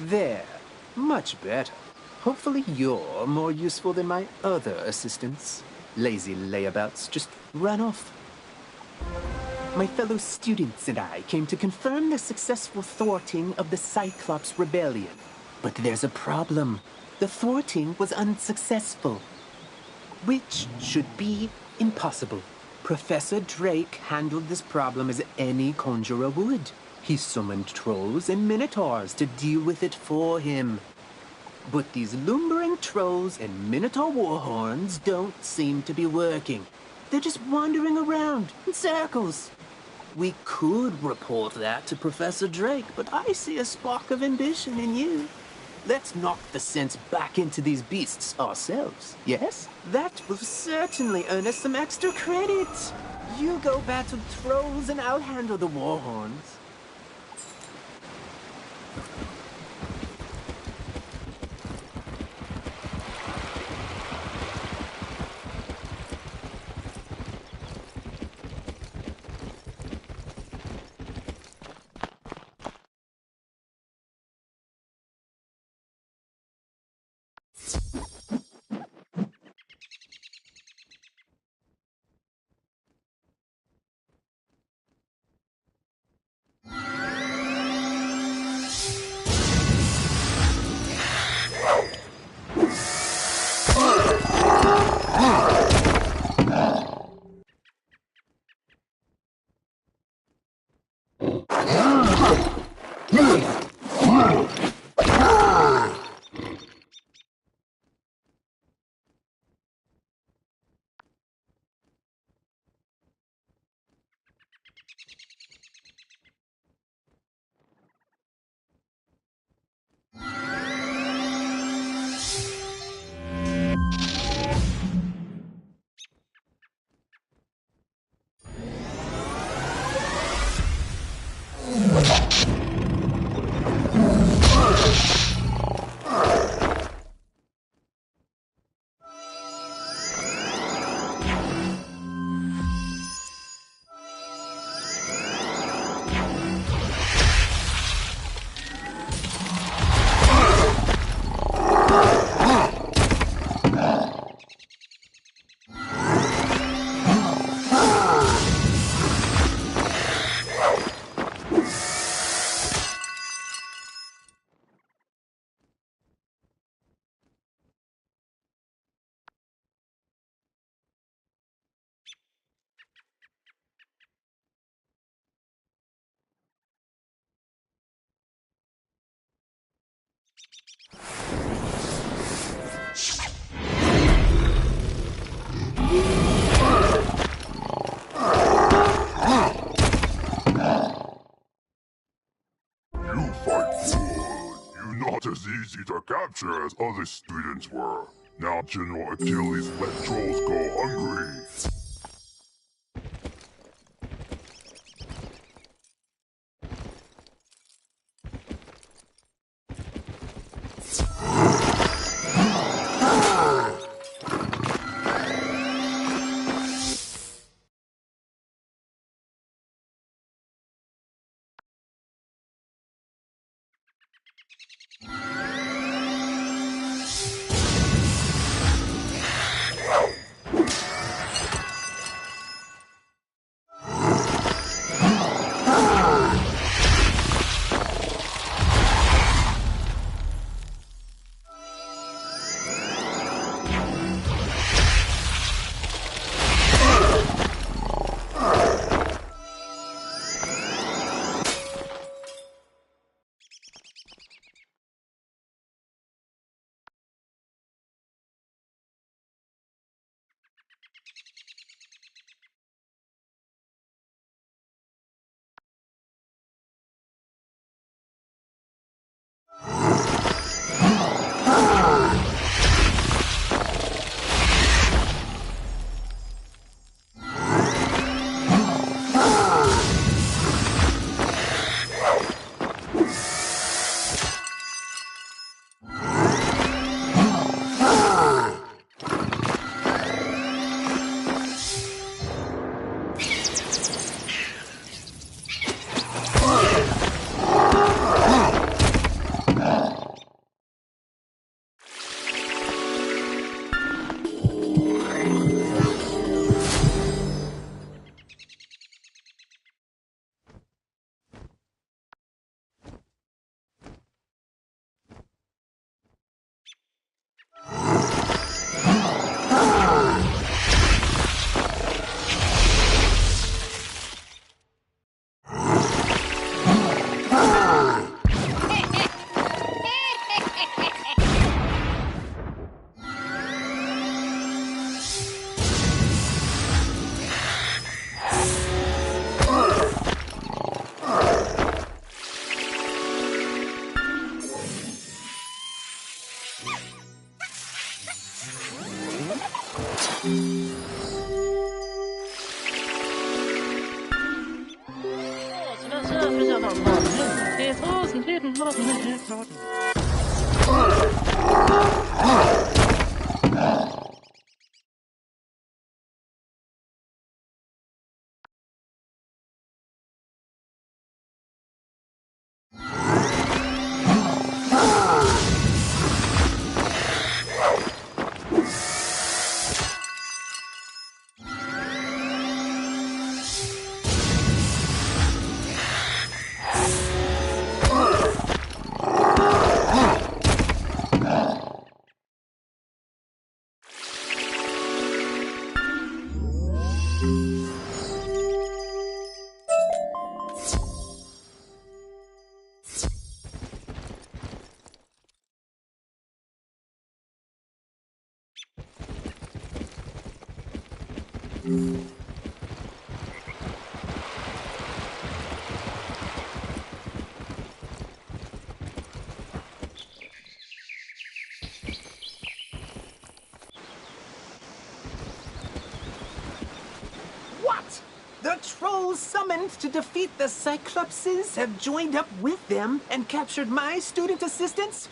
There. Much better. Hopefully you're more useful than my other assistants. Lazy layabouts just run off. My fellow students and I came to confirm the successful thwarting of the Cyclops Rebellion. But there's a problem. The thwarting was unsuccessful. Which should be impossible. Professor Drake handled this problem as any conjurer would. He summoned trolls and minotaurs to deal with it for him. But these lumbering trolls and minotaur warhorns don't seem to be working. They're just wandering around in circles. We could report that to Professor Drake, but I see a spark of ambition in you. Let's knock the sense back into these beasts ourselves, yes? That will certainly earn us some extra credit. You go battle trolls and I'll handle the warhorns. As easy to capture as other students were. Now General Achilles let trolls go hungry. What? The trolls summoned to defeat the Cyclopses have joined up with them and captured my student assistants?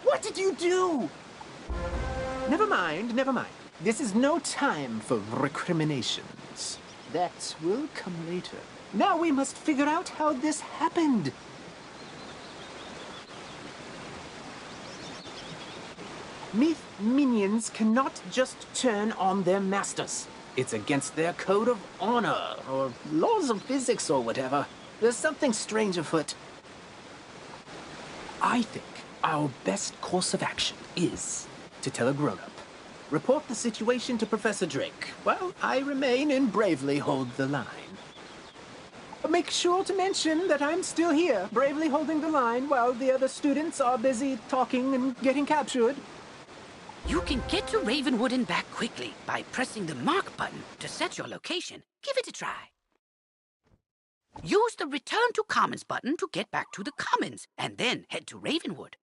What did you do? Never mind, never mind. This is no time for recriminations. That will come later. Now we must figure out how this happened. Myth minions cannot just turn on their masters. It's against their code of honor, or laws of physics, or whatever. There's something strange afoot. I think our best course of action is to tell a grown-up. Report the situation to Professor Drake, while I remain and bravely hold the line. Make sure to mention that I'm still here, bravely holding the line while the other students are busy talking and getting captured. You can get to Ravenwood and back quickly by pressing the mark button to set your location. Give it a try. Use the Return to Commons button to get back to the Commons, and then head to Ravenwood.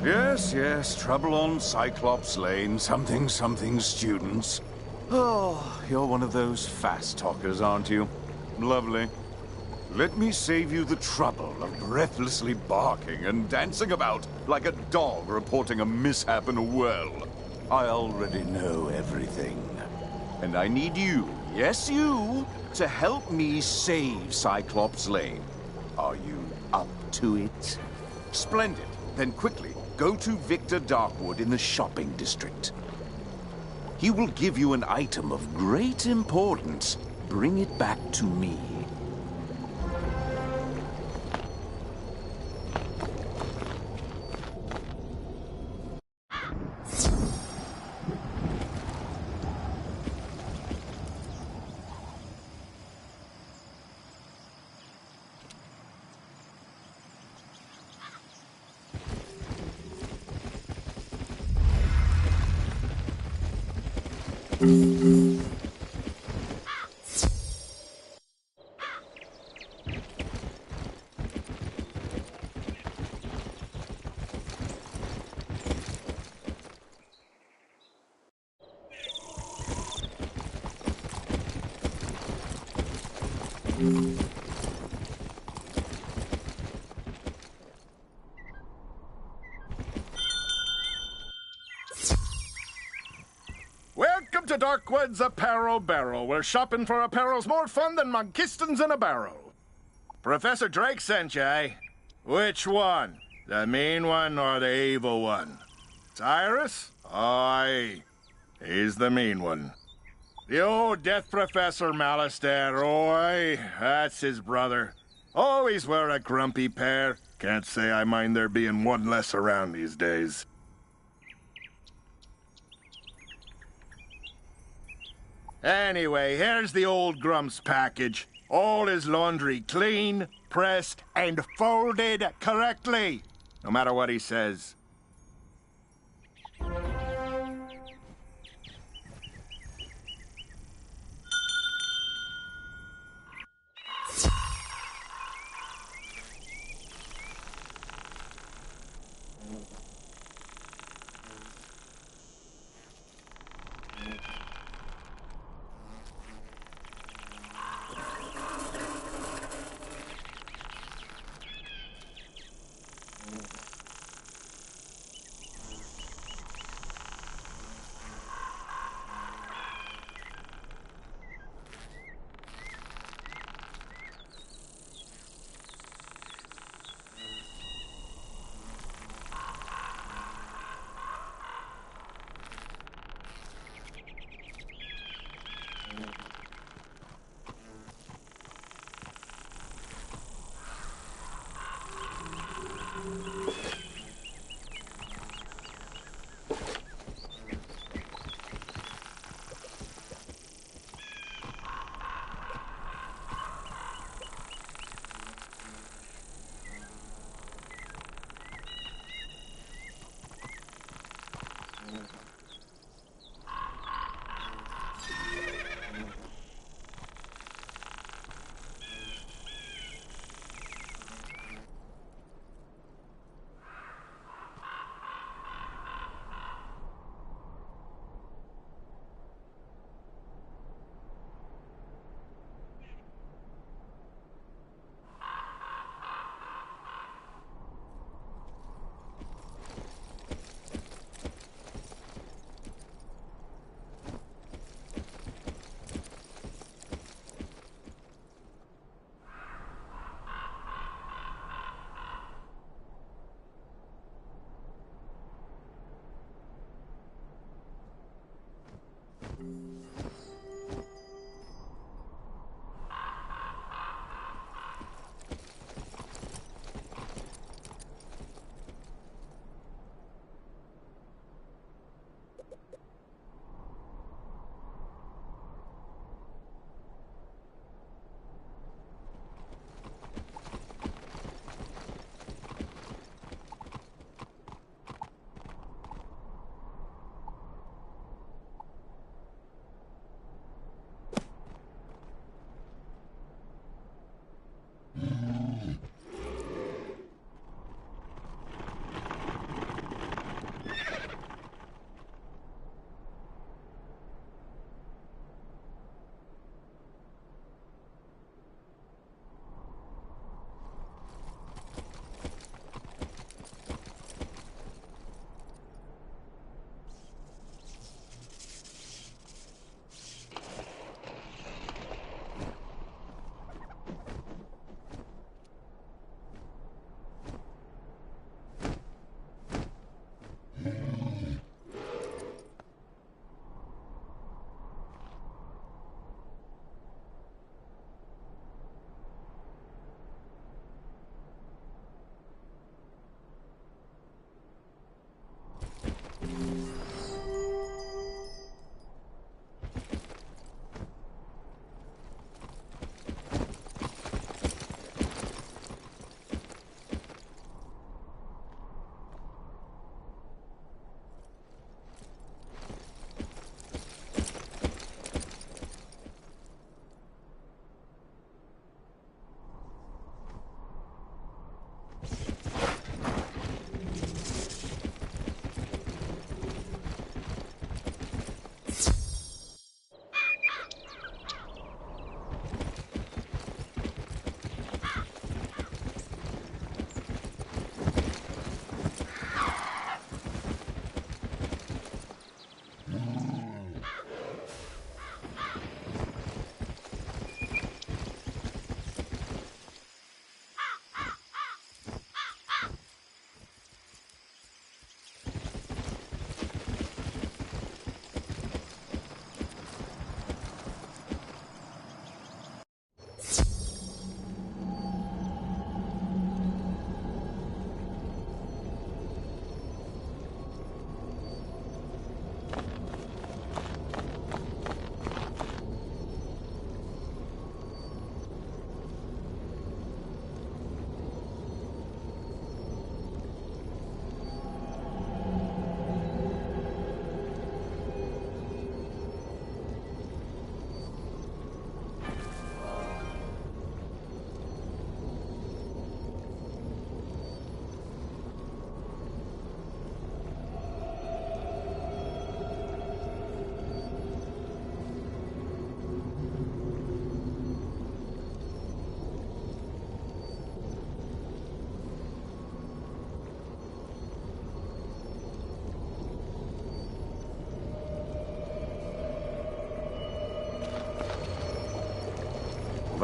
Yes, yes, trouble on Cyclops Lane, something, students. Oh, you're one of those fast talkers, aren't you? Lovely. Let me save you the trouble of breathlessly barking and dancing about like a dog reporting a mishap in a well. I already know everything. And I need you, yes you, to help me save Cyclops Lane. Are you up to it? Splendid. Then quickly, go to Victor Darkwood in the shopping district. He will give you an item of great importance. Bring it back to me. Welcome to Darkwood's Apparel Barrel, where shopping for apparel's more fun than Monkistons in a barrel. Professor Drake sent you, eh? Which one? The mean one or the evil one? Cyrus? Aye. He's the mean one. The old Death Professor Malistaire, that's his brother. Always were a grumpy pair. Can't say I mind there being one less around these days. Anyway, here's the old Grump's package. All his laundry clean, pressed, and folded correctly. No matter what he says.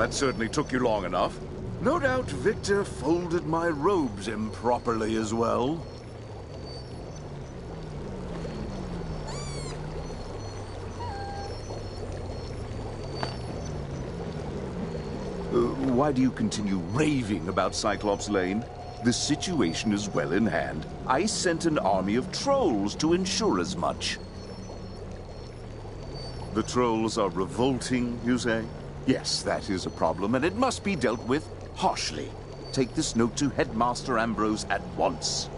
that certainly took you long enough. No doubt Victor folded my robes improperly as well. Why do you continue raving about Cyclops Lane? The situation is well in hand. I sent an army of trolls to ensure as much. The trolls are revolting, you say? Yes, that is a problem, and it must be dealt with harshly. Take this note to Headmaster Ambrose at once.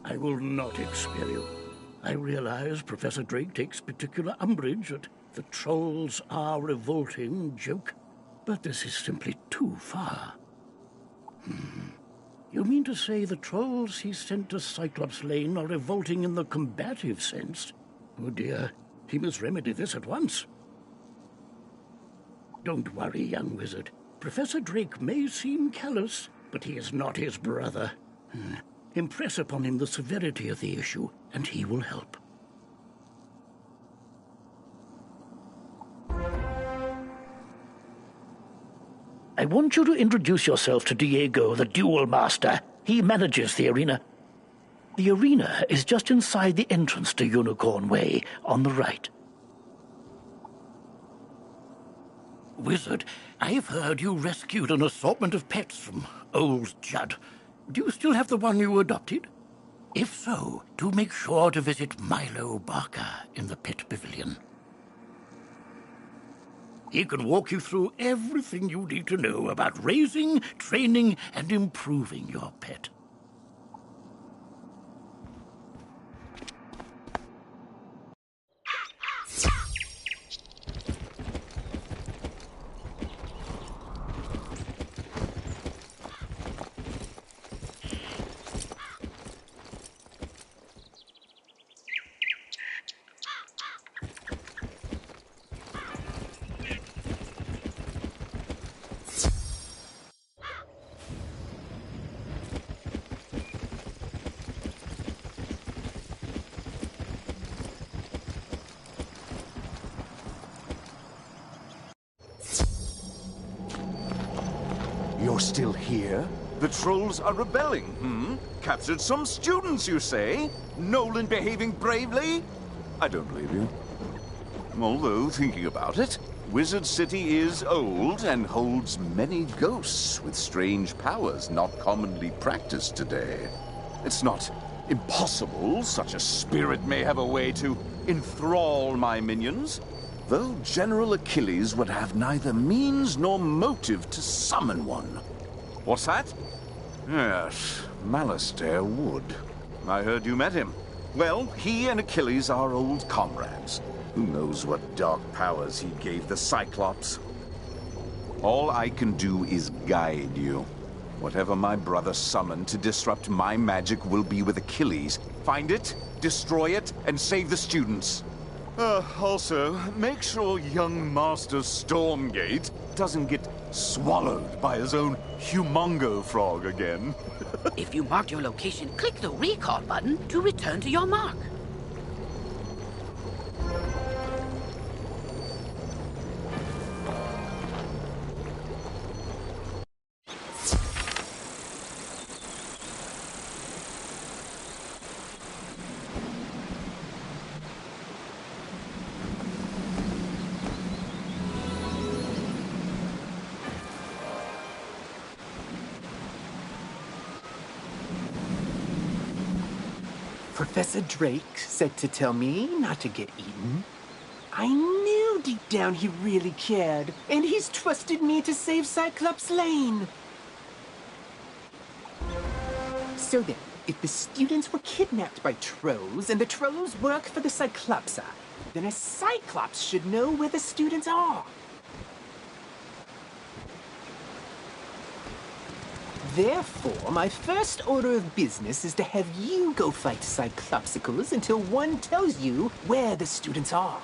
I will not expel you. I realize Professor Drake takes particular umbrage at the trolls are revolting joke, but this is simply too far. You mean to say the trolls he sent to Cyclops Lane are revolting in the combative sense? Oh dear, he must remedy this at once. Don't worry, young wizard. Professor Drake may seem callous, but he is not his brother. Impress upon him the severity of the issue, and he will help. I want you to introduce yourself to Diego, the Duel Master. He manages the arena. The arena is just inside the entrance to Unicorn Way, on the right. Wizard, I've heard you rescued an assortment of pets from old Judd. Do you still have the one you adopted? If so, do make sure to visit Milo Barker in the Pet Pavilion. He can walk you through everything you need to know about raising, training, and improving your pet. You're still here? The trolls are rebelling, Captured some students, you say? Nolan behaving bravely? I don't believe you. Although, thinking about it, Wizard City is old and holds many ghosts with strange powers not commonly practiced today. It's not impossible such a spirit may have a way to enthrall my minions, though General Achilles would have neither means nor motive to summon one. What's that? Yes, Malastair Wood. I heard you met him. Well, he and Achilles are old comrades. Who knows what dark powers he gave the Cyclops? All I can do is guide you. Whatever my brother summoned to disrupt my magic will be with Achilles. Find it, destroy it, and save the students. Also, make sure young Master Stormgate doesn't get swallowed by his own humongo frog again. If you marked your location, click the recall button to return to your mark. Professor Drake said to tell me not to get eaten. I knew deep down he really cared, and he's trusted me to save Cyclops Lane. So then, If the students were kidnapped by trolls and the trolls work for the Cyclopsi, then a Cyclops should know where the students are. Therefore, my first order of business is to have you go fight Cyclopsicles until one tells you where the students are.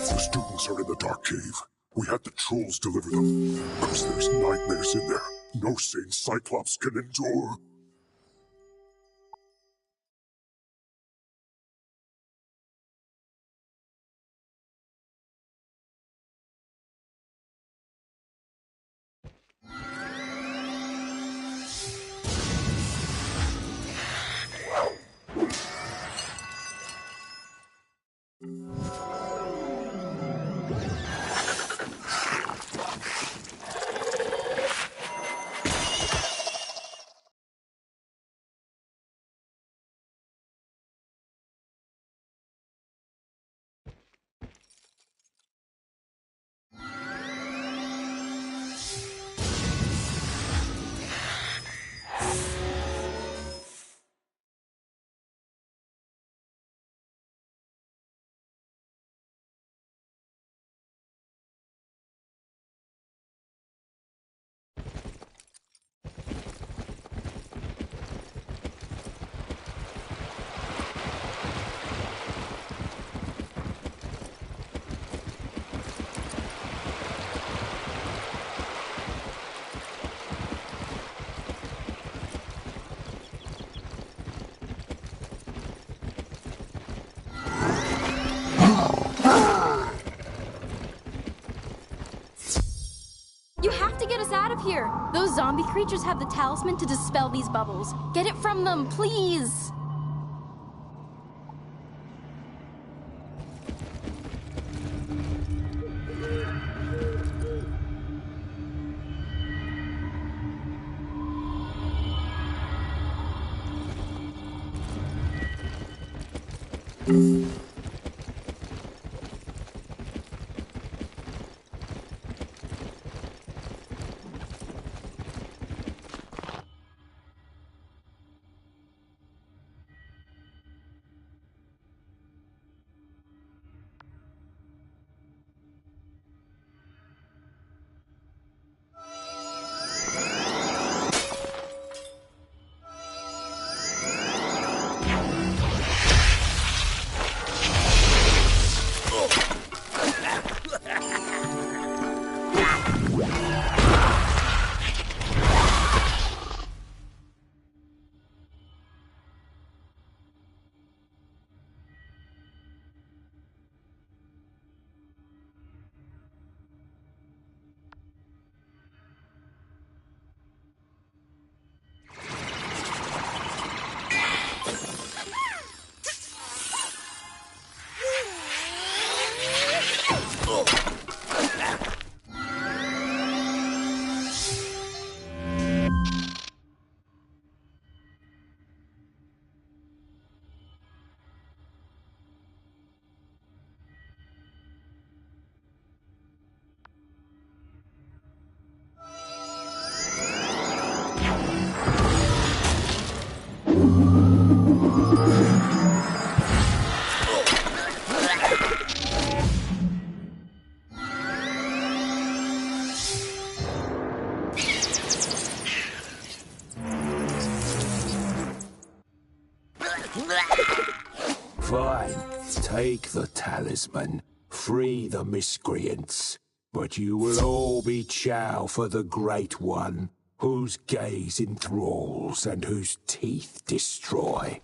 The students are in the dark cave. We had the trolls deliver them. Because there's nightmares in there. No sane Cyclops can endure. You have to get us out of here. Those zombie creatures have the talisman to dispel these bubbles. Get it from them, please. Fine. Take the talisman. Free the miscreants. But you will all be chow for the Great One, whose gaze enthralls and whose teeth destroy.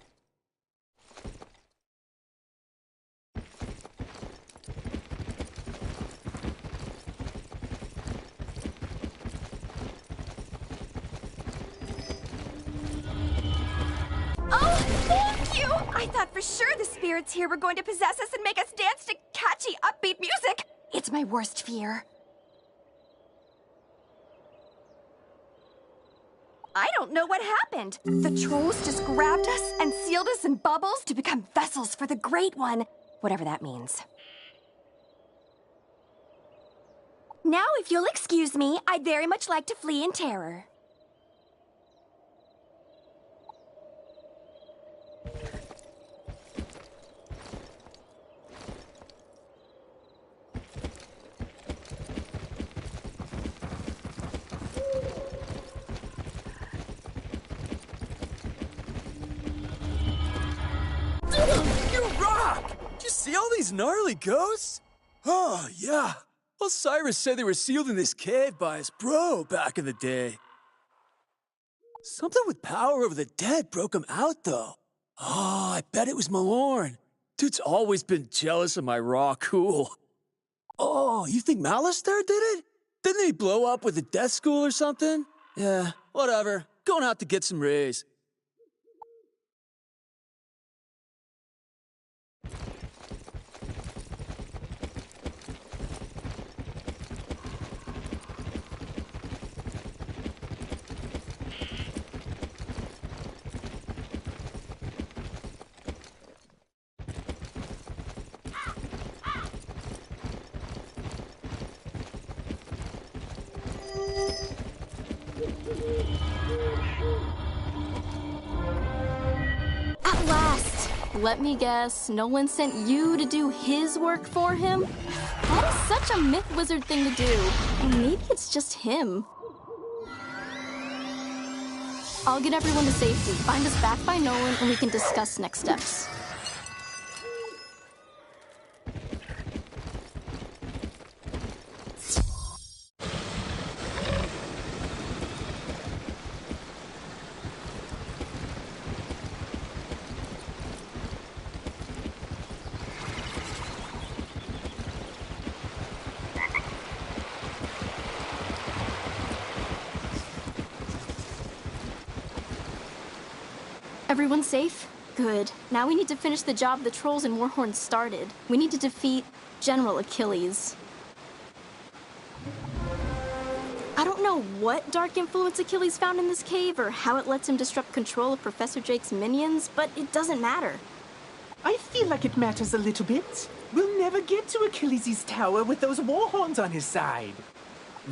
Oh, thank you! I thought for sure the spirits here were going to possess us and make us dance to catchy, upbeat music. It's my worst fear. I don't know what happened. The trolls just grabbed us and sealed us in bubbles to become vessels for the Great One. Whatever that means. Now, if you'll excuse me, I'd very much like to flee in terror. these gnarly ghosts? Oh, yeah. Well, Cyrus said they were sealed in this cave by his bro back in the day. Something with power over the dead broke him out, though. Oh, I bet it was Malorn. Dude's always been jealous of my raw cool. Oh, you think Malistaire did it? Didn't he blow up with a death school or something? Yeah, whatever. Going out to get some rays. At last! Let me guess, Nolan sent you to do his work for him? That is such a myth wizard thing to do. And maybe it's just him. I'll get everyone to safety, find us back by Nolan, and we can discuss next steps. Everyone safe? Good. Now we need to finish the job the trolls and Warhorn started. We need to defeat General Achilles. I don't know what dark influence Achilles found in this cave or how it lets him disrupt control of Professor Drake's minions, but it doesn't matter. I feel like it matters a little bit. We'll never get to Achilles' tower with those Warhorns on his side.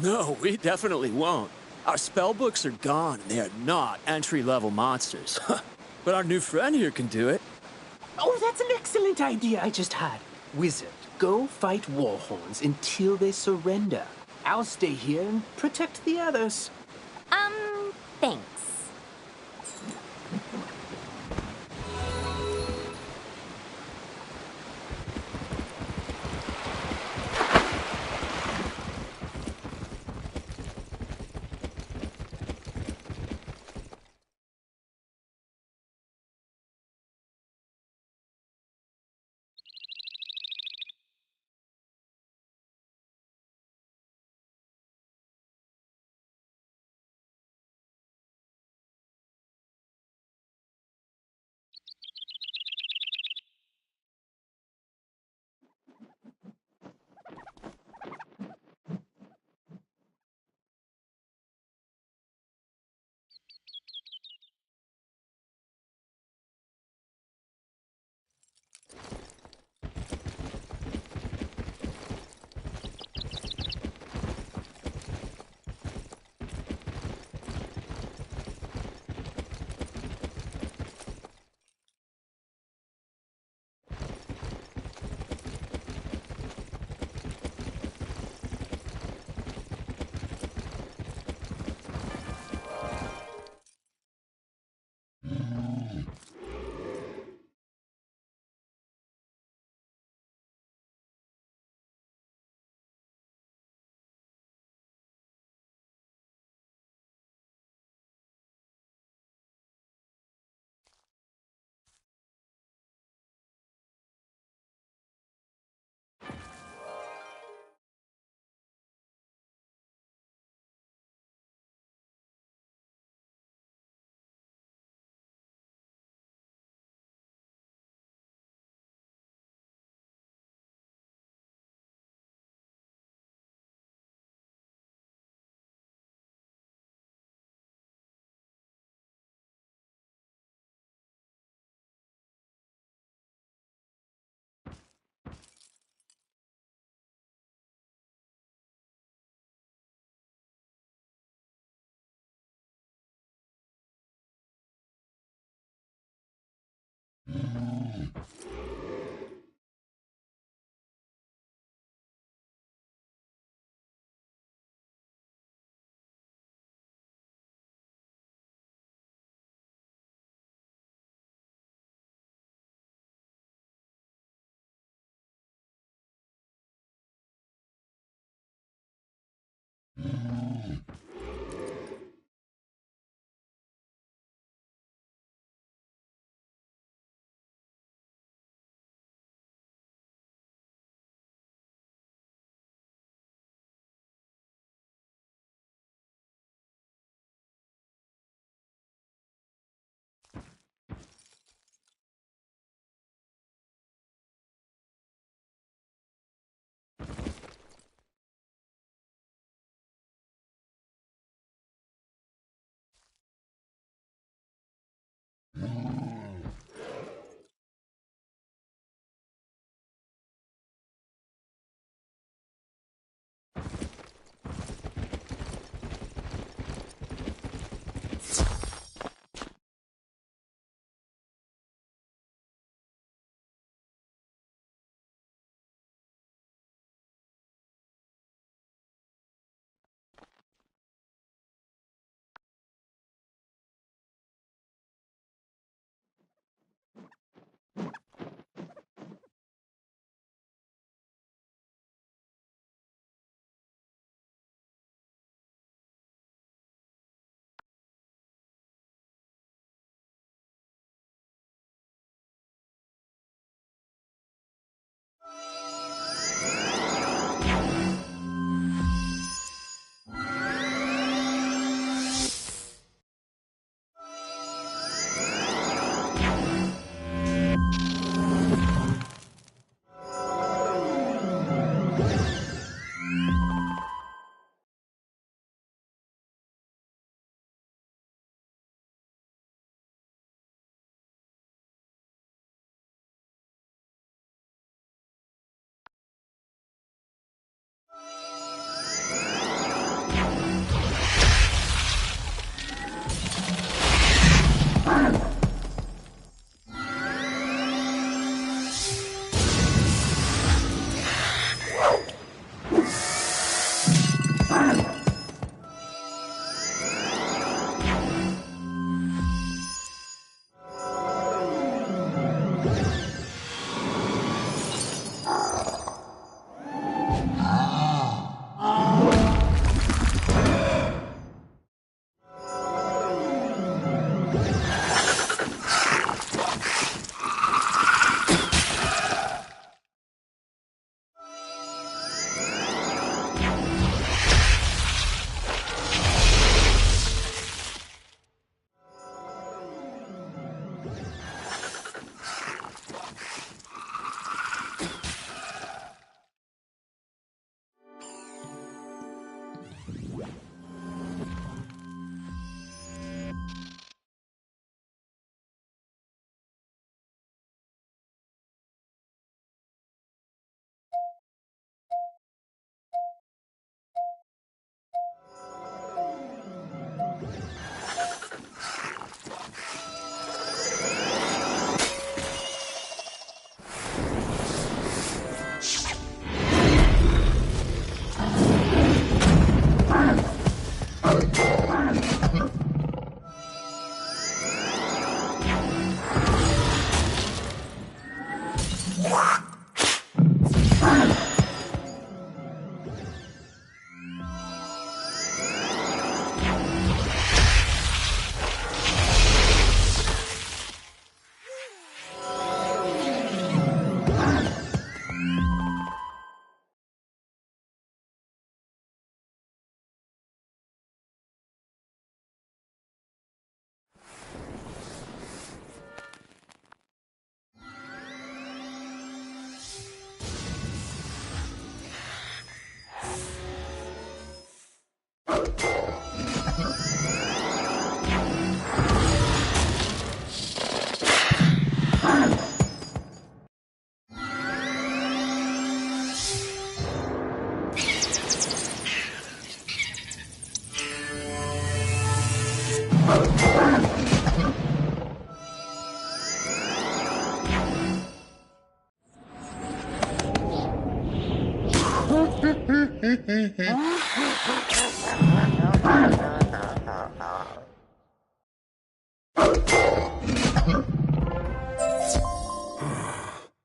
No, we definitely won't. Our spellbooks are gone, and they are not entry-level monsters. But our new friend here can do it. Oh, that's an excellent idea I just had. Wizard, go fight Warhorns until they surrender. I'll stay here and protect the others. Thanks.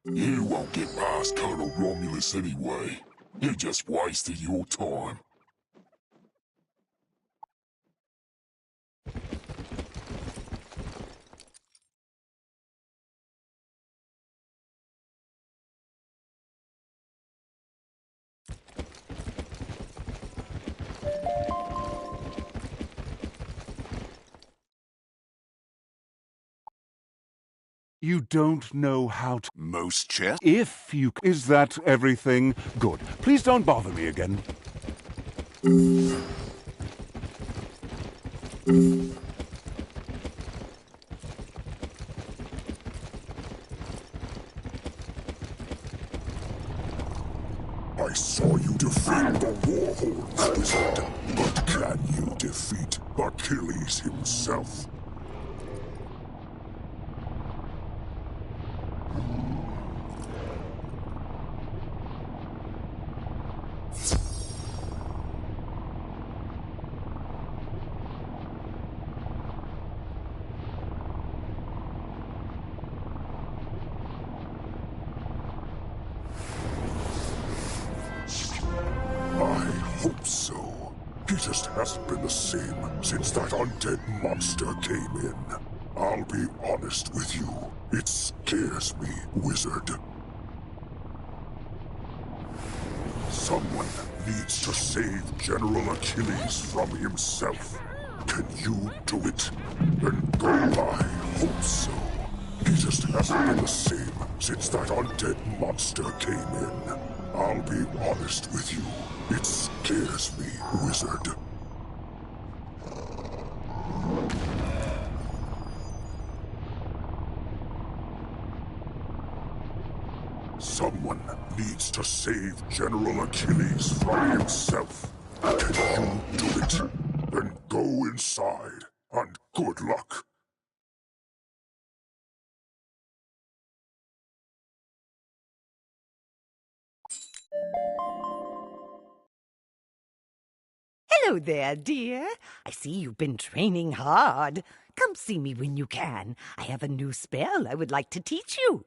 You won't get past Colonel Romulus anyway. You just wasted your time. You don't know how to... Most chess? If you... Is that everything? Good. Please don't bother me again. I saw you defeat the Warhorns, Wizard. But can you defeat Achilles himself? Hope so. He just hasn't been the same since that undead monster came in. I'll be honest with you. It scares me, Wizard. Someone needs to save General Achilles from himself. Can you do it? Then go. I hope so. He just hasn't been the same since that undead monster came in. I'll be honest with you. It scares me, Wizard. Someone needs to save General Achilles from himself. Can you do it? Then go inside, and good luck. Hello there, dear. I see you've been training hard. Come see me when you can. I have a new spell I would like to teach you.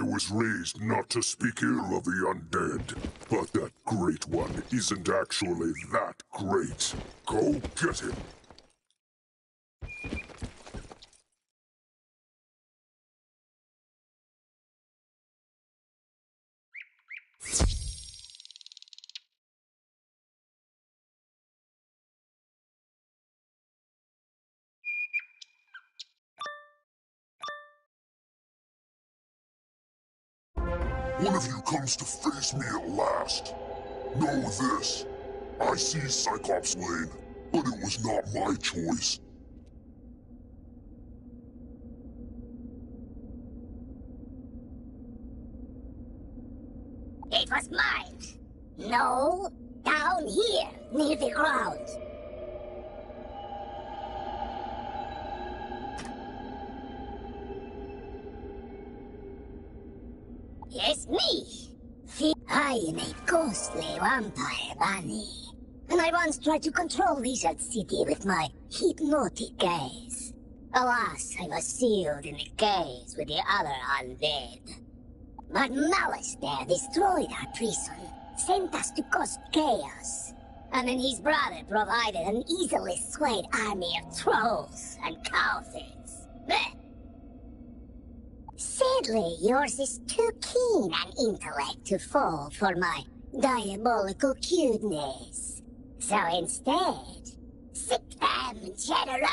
was raised not to speak ill of the undead, but that Great One isn't actually that great. Go get him. One of you comes to face me at last. Know this. I see Cyclops Lane, but it was not my choice. It was mine. No, down here, near the ground. Yes, me. I am a ghostly vampire bunny, and I once tried to control Lizard City with my hypnotic gaze. Alas, I was sealed in a cage with the other undead. But Malice there destroyed our prison, sent us to cause chaos, and then his brother provided an easily swayed army of trolls and cowards. Sadly, yours is too keen an intellect to fall for my diabolical cuteness. So instead, sick them, General!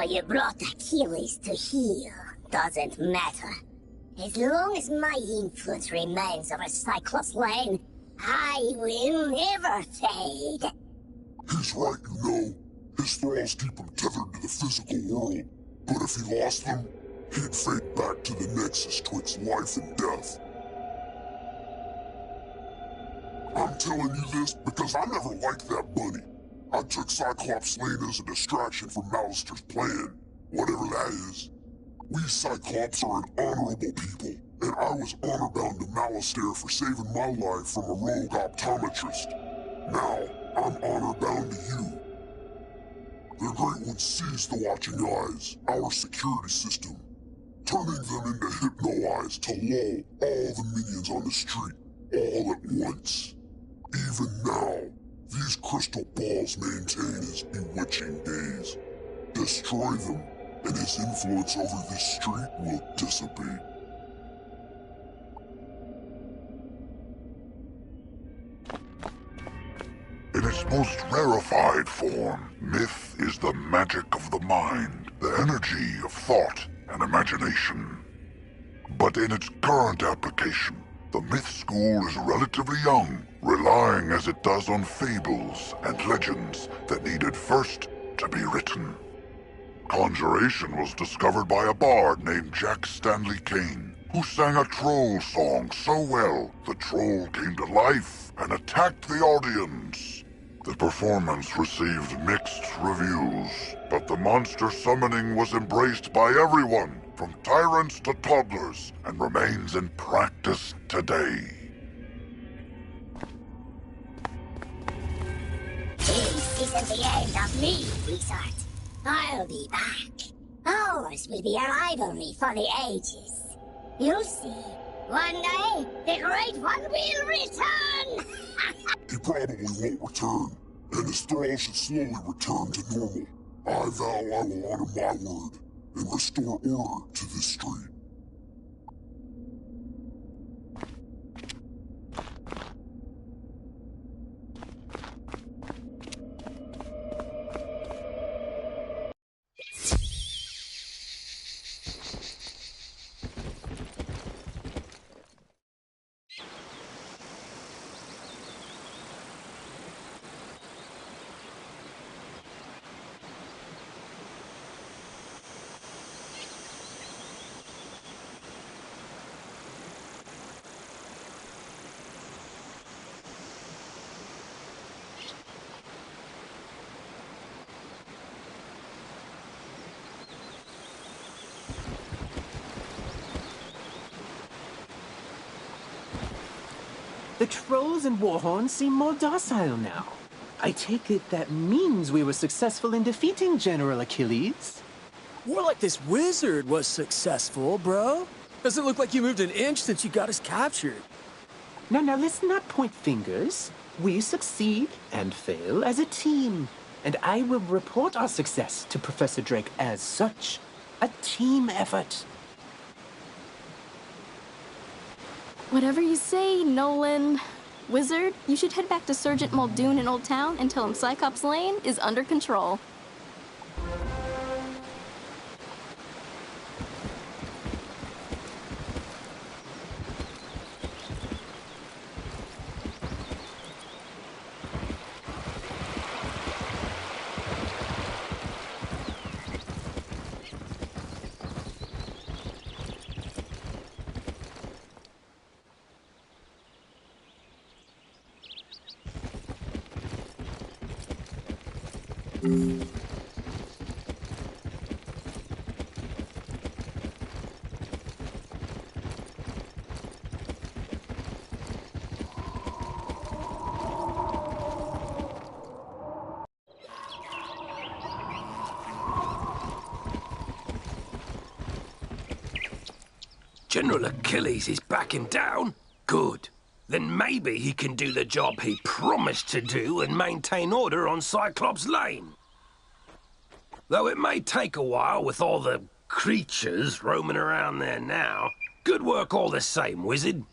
So you brought Achilles to heel. Doesn't matter. As long as my influence remains over Cyclops Lane, I will never fade. He's right, you know. His thralls keep him tethered to the physical world. But if he lost them, he'd fade back to the nexus twixt life and death. I'm telling you this because I never liked that bunny. I took Cyclops Lane as a distraction from Malister's plan, whatever that is. We Cyclops are an honorable people, and I was honor-bound to Malister for saving my life from a rogue optometrist. Now, I'm honor-bound to you. The Great One seized the Watching Eyes, our security system, turning them into Hypno-Eyes to lull all the minions on the street, all at once. Even now, these crystal balls maintain his bewitching gaze. Destroy them, and his influence over this street will dissipate. In its most rarefied form, myth is the magic of the mind, the energy of thought and imagination. But in its current application, the myth school is relatively young, relying as it does on fables and legends that needed first to be written. Conjuration was discovered by a bard named Jack Stanley Kane, who sang a troll song so well the troll came to life and attacked the audience. The performance received mixed reviews, but the monster summoning was embraced by everyone, from tyrants to toddlers, and remains in practice today. This isn't the end of me, Wizard. I'll be back. Ours will be a rivalry for the ages. You'll see. One day, the Great One will return! He probably won't return, and his thrall should slowly return to normal. I vow I will honor my word and restore order to this street. The trolls and Warhorns seem more docile now. I take it that means we were successful in defeating General Achilles? More like this wizard was successful, bro. Doesn't look like you moved an inch since you got us captured. Now, let's not point fingers. We succeed and fail as a team. And I will report our success to Professor Drake as such. A team effort. Whatever you say, Nolan. Wizard, you should head back to Sergeant Muldoon in Old Town and tell him Cyclops Lane is under control. General Achilles is backing down? Good. Then maybe he can do the job he promised to do and maintain order on Cyclops Lane. Though it may take a while with all the creatures roaming around there now. Good work all the same, Wizard.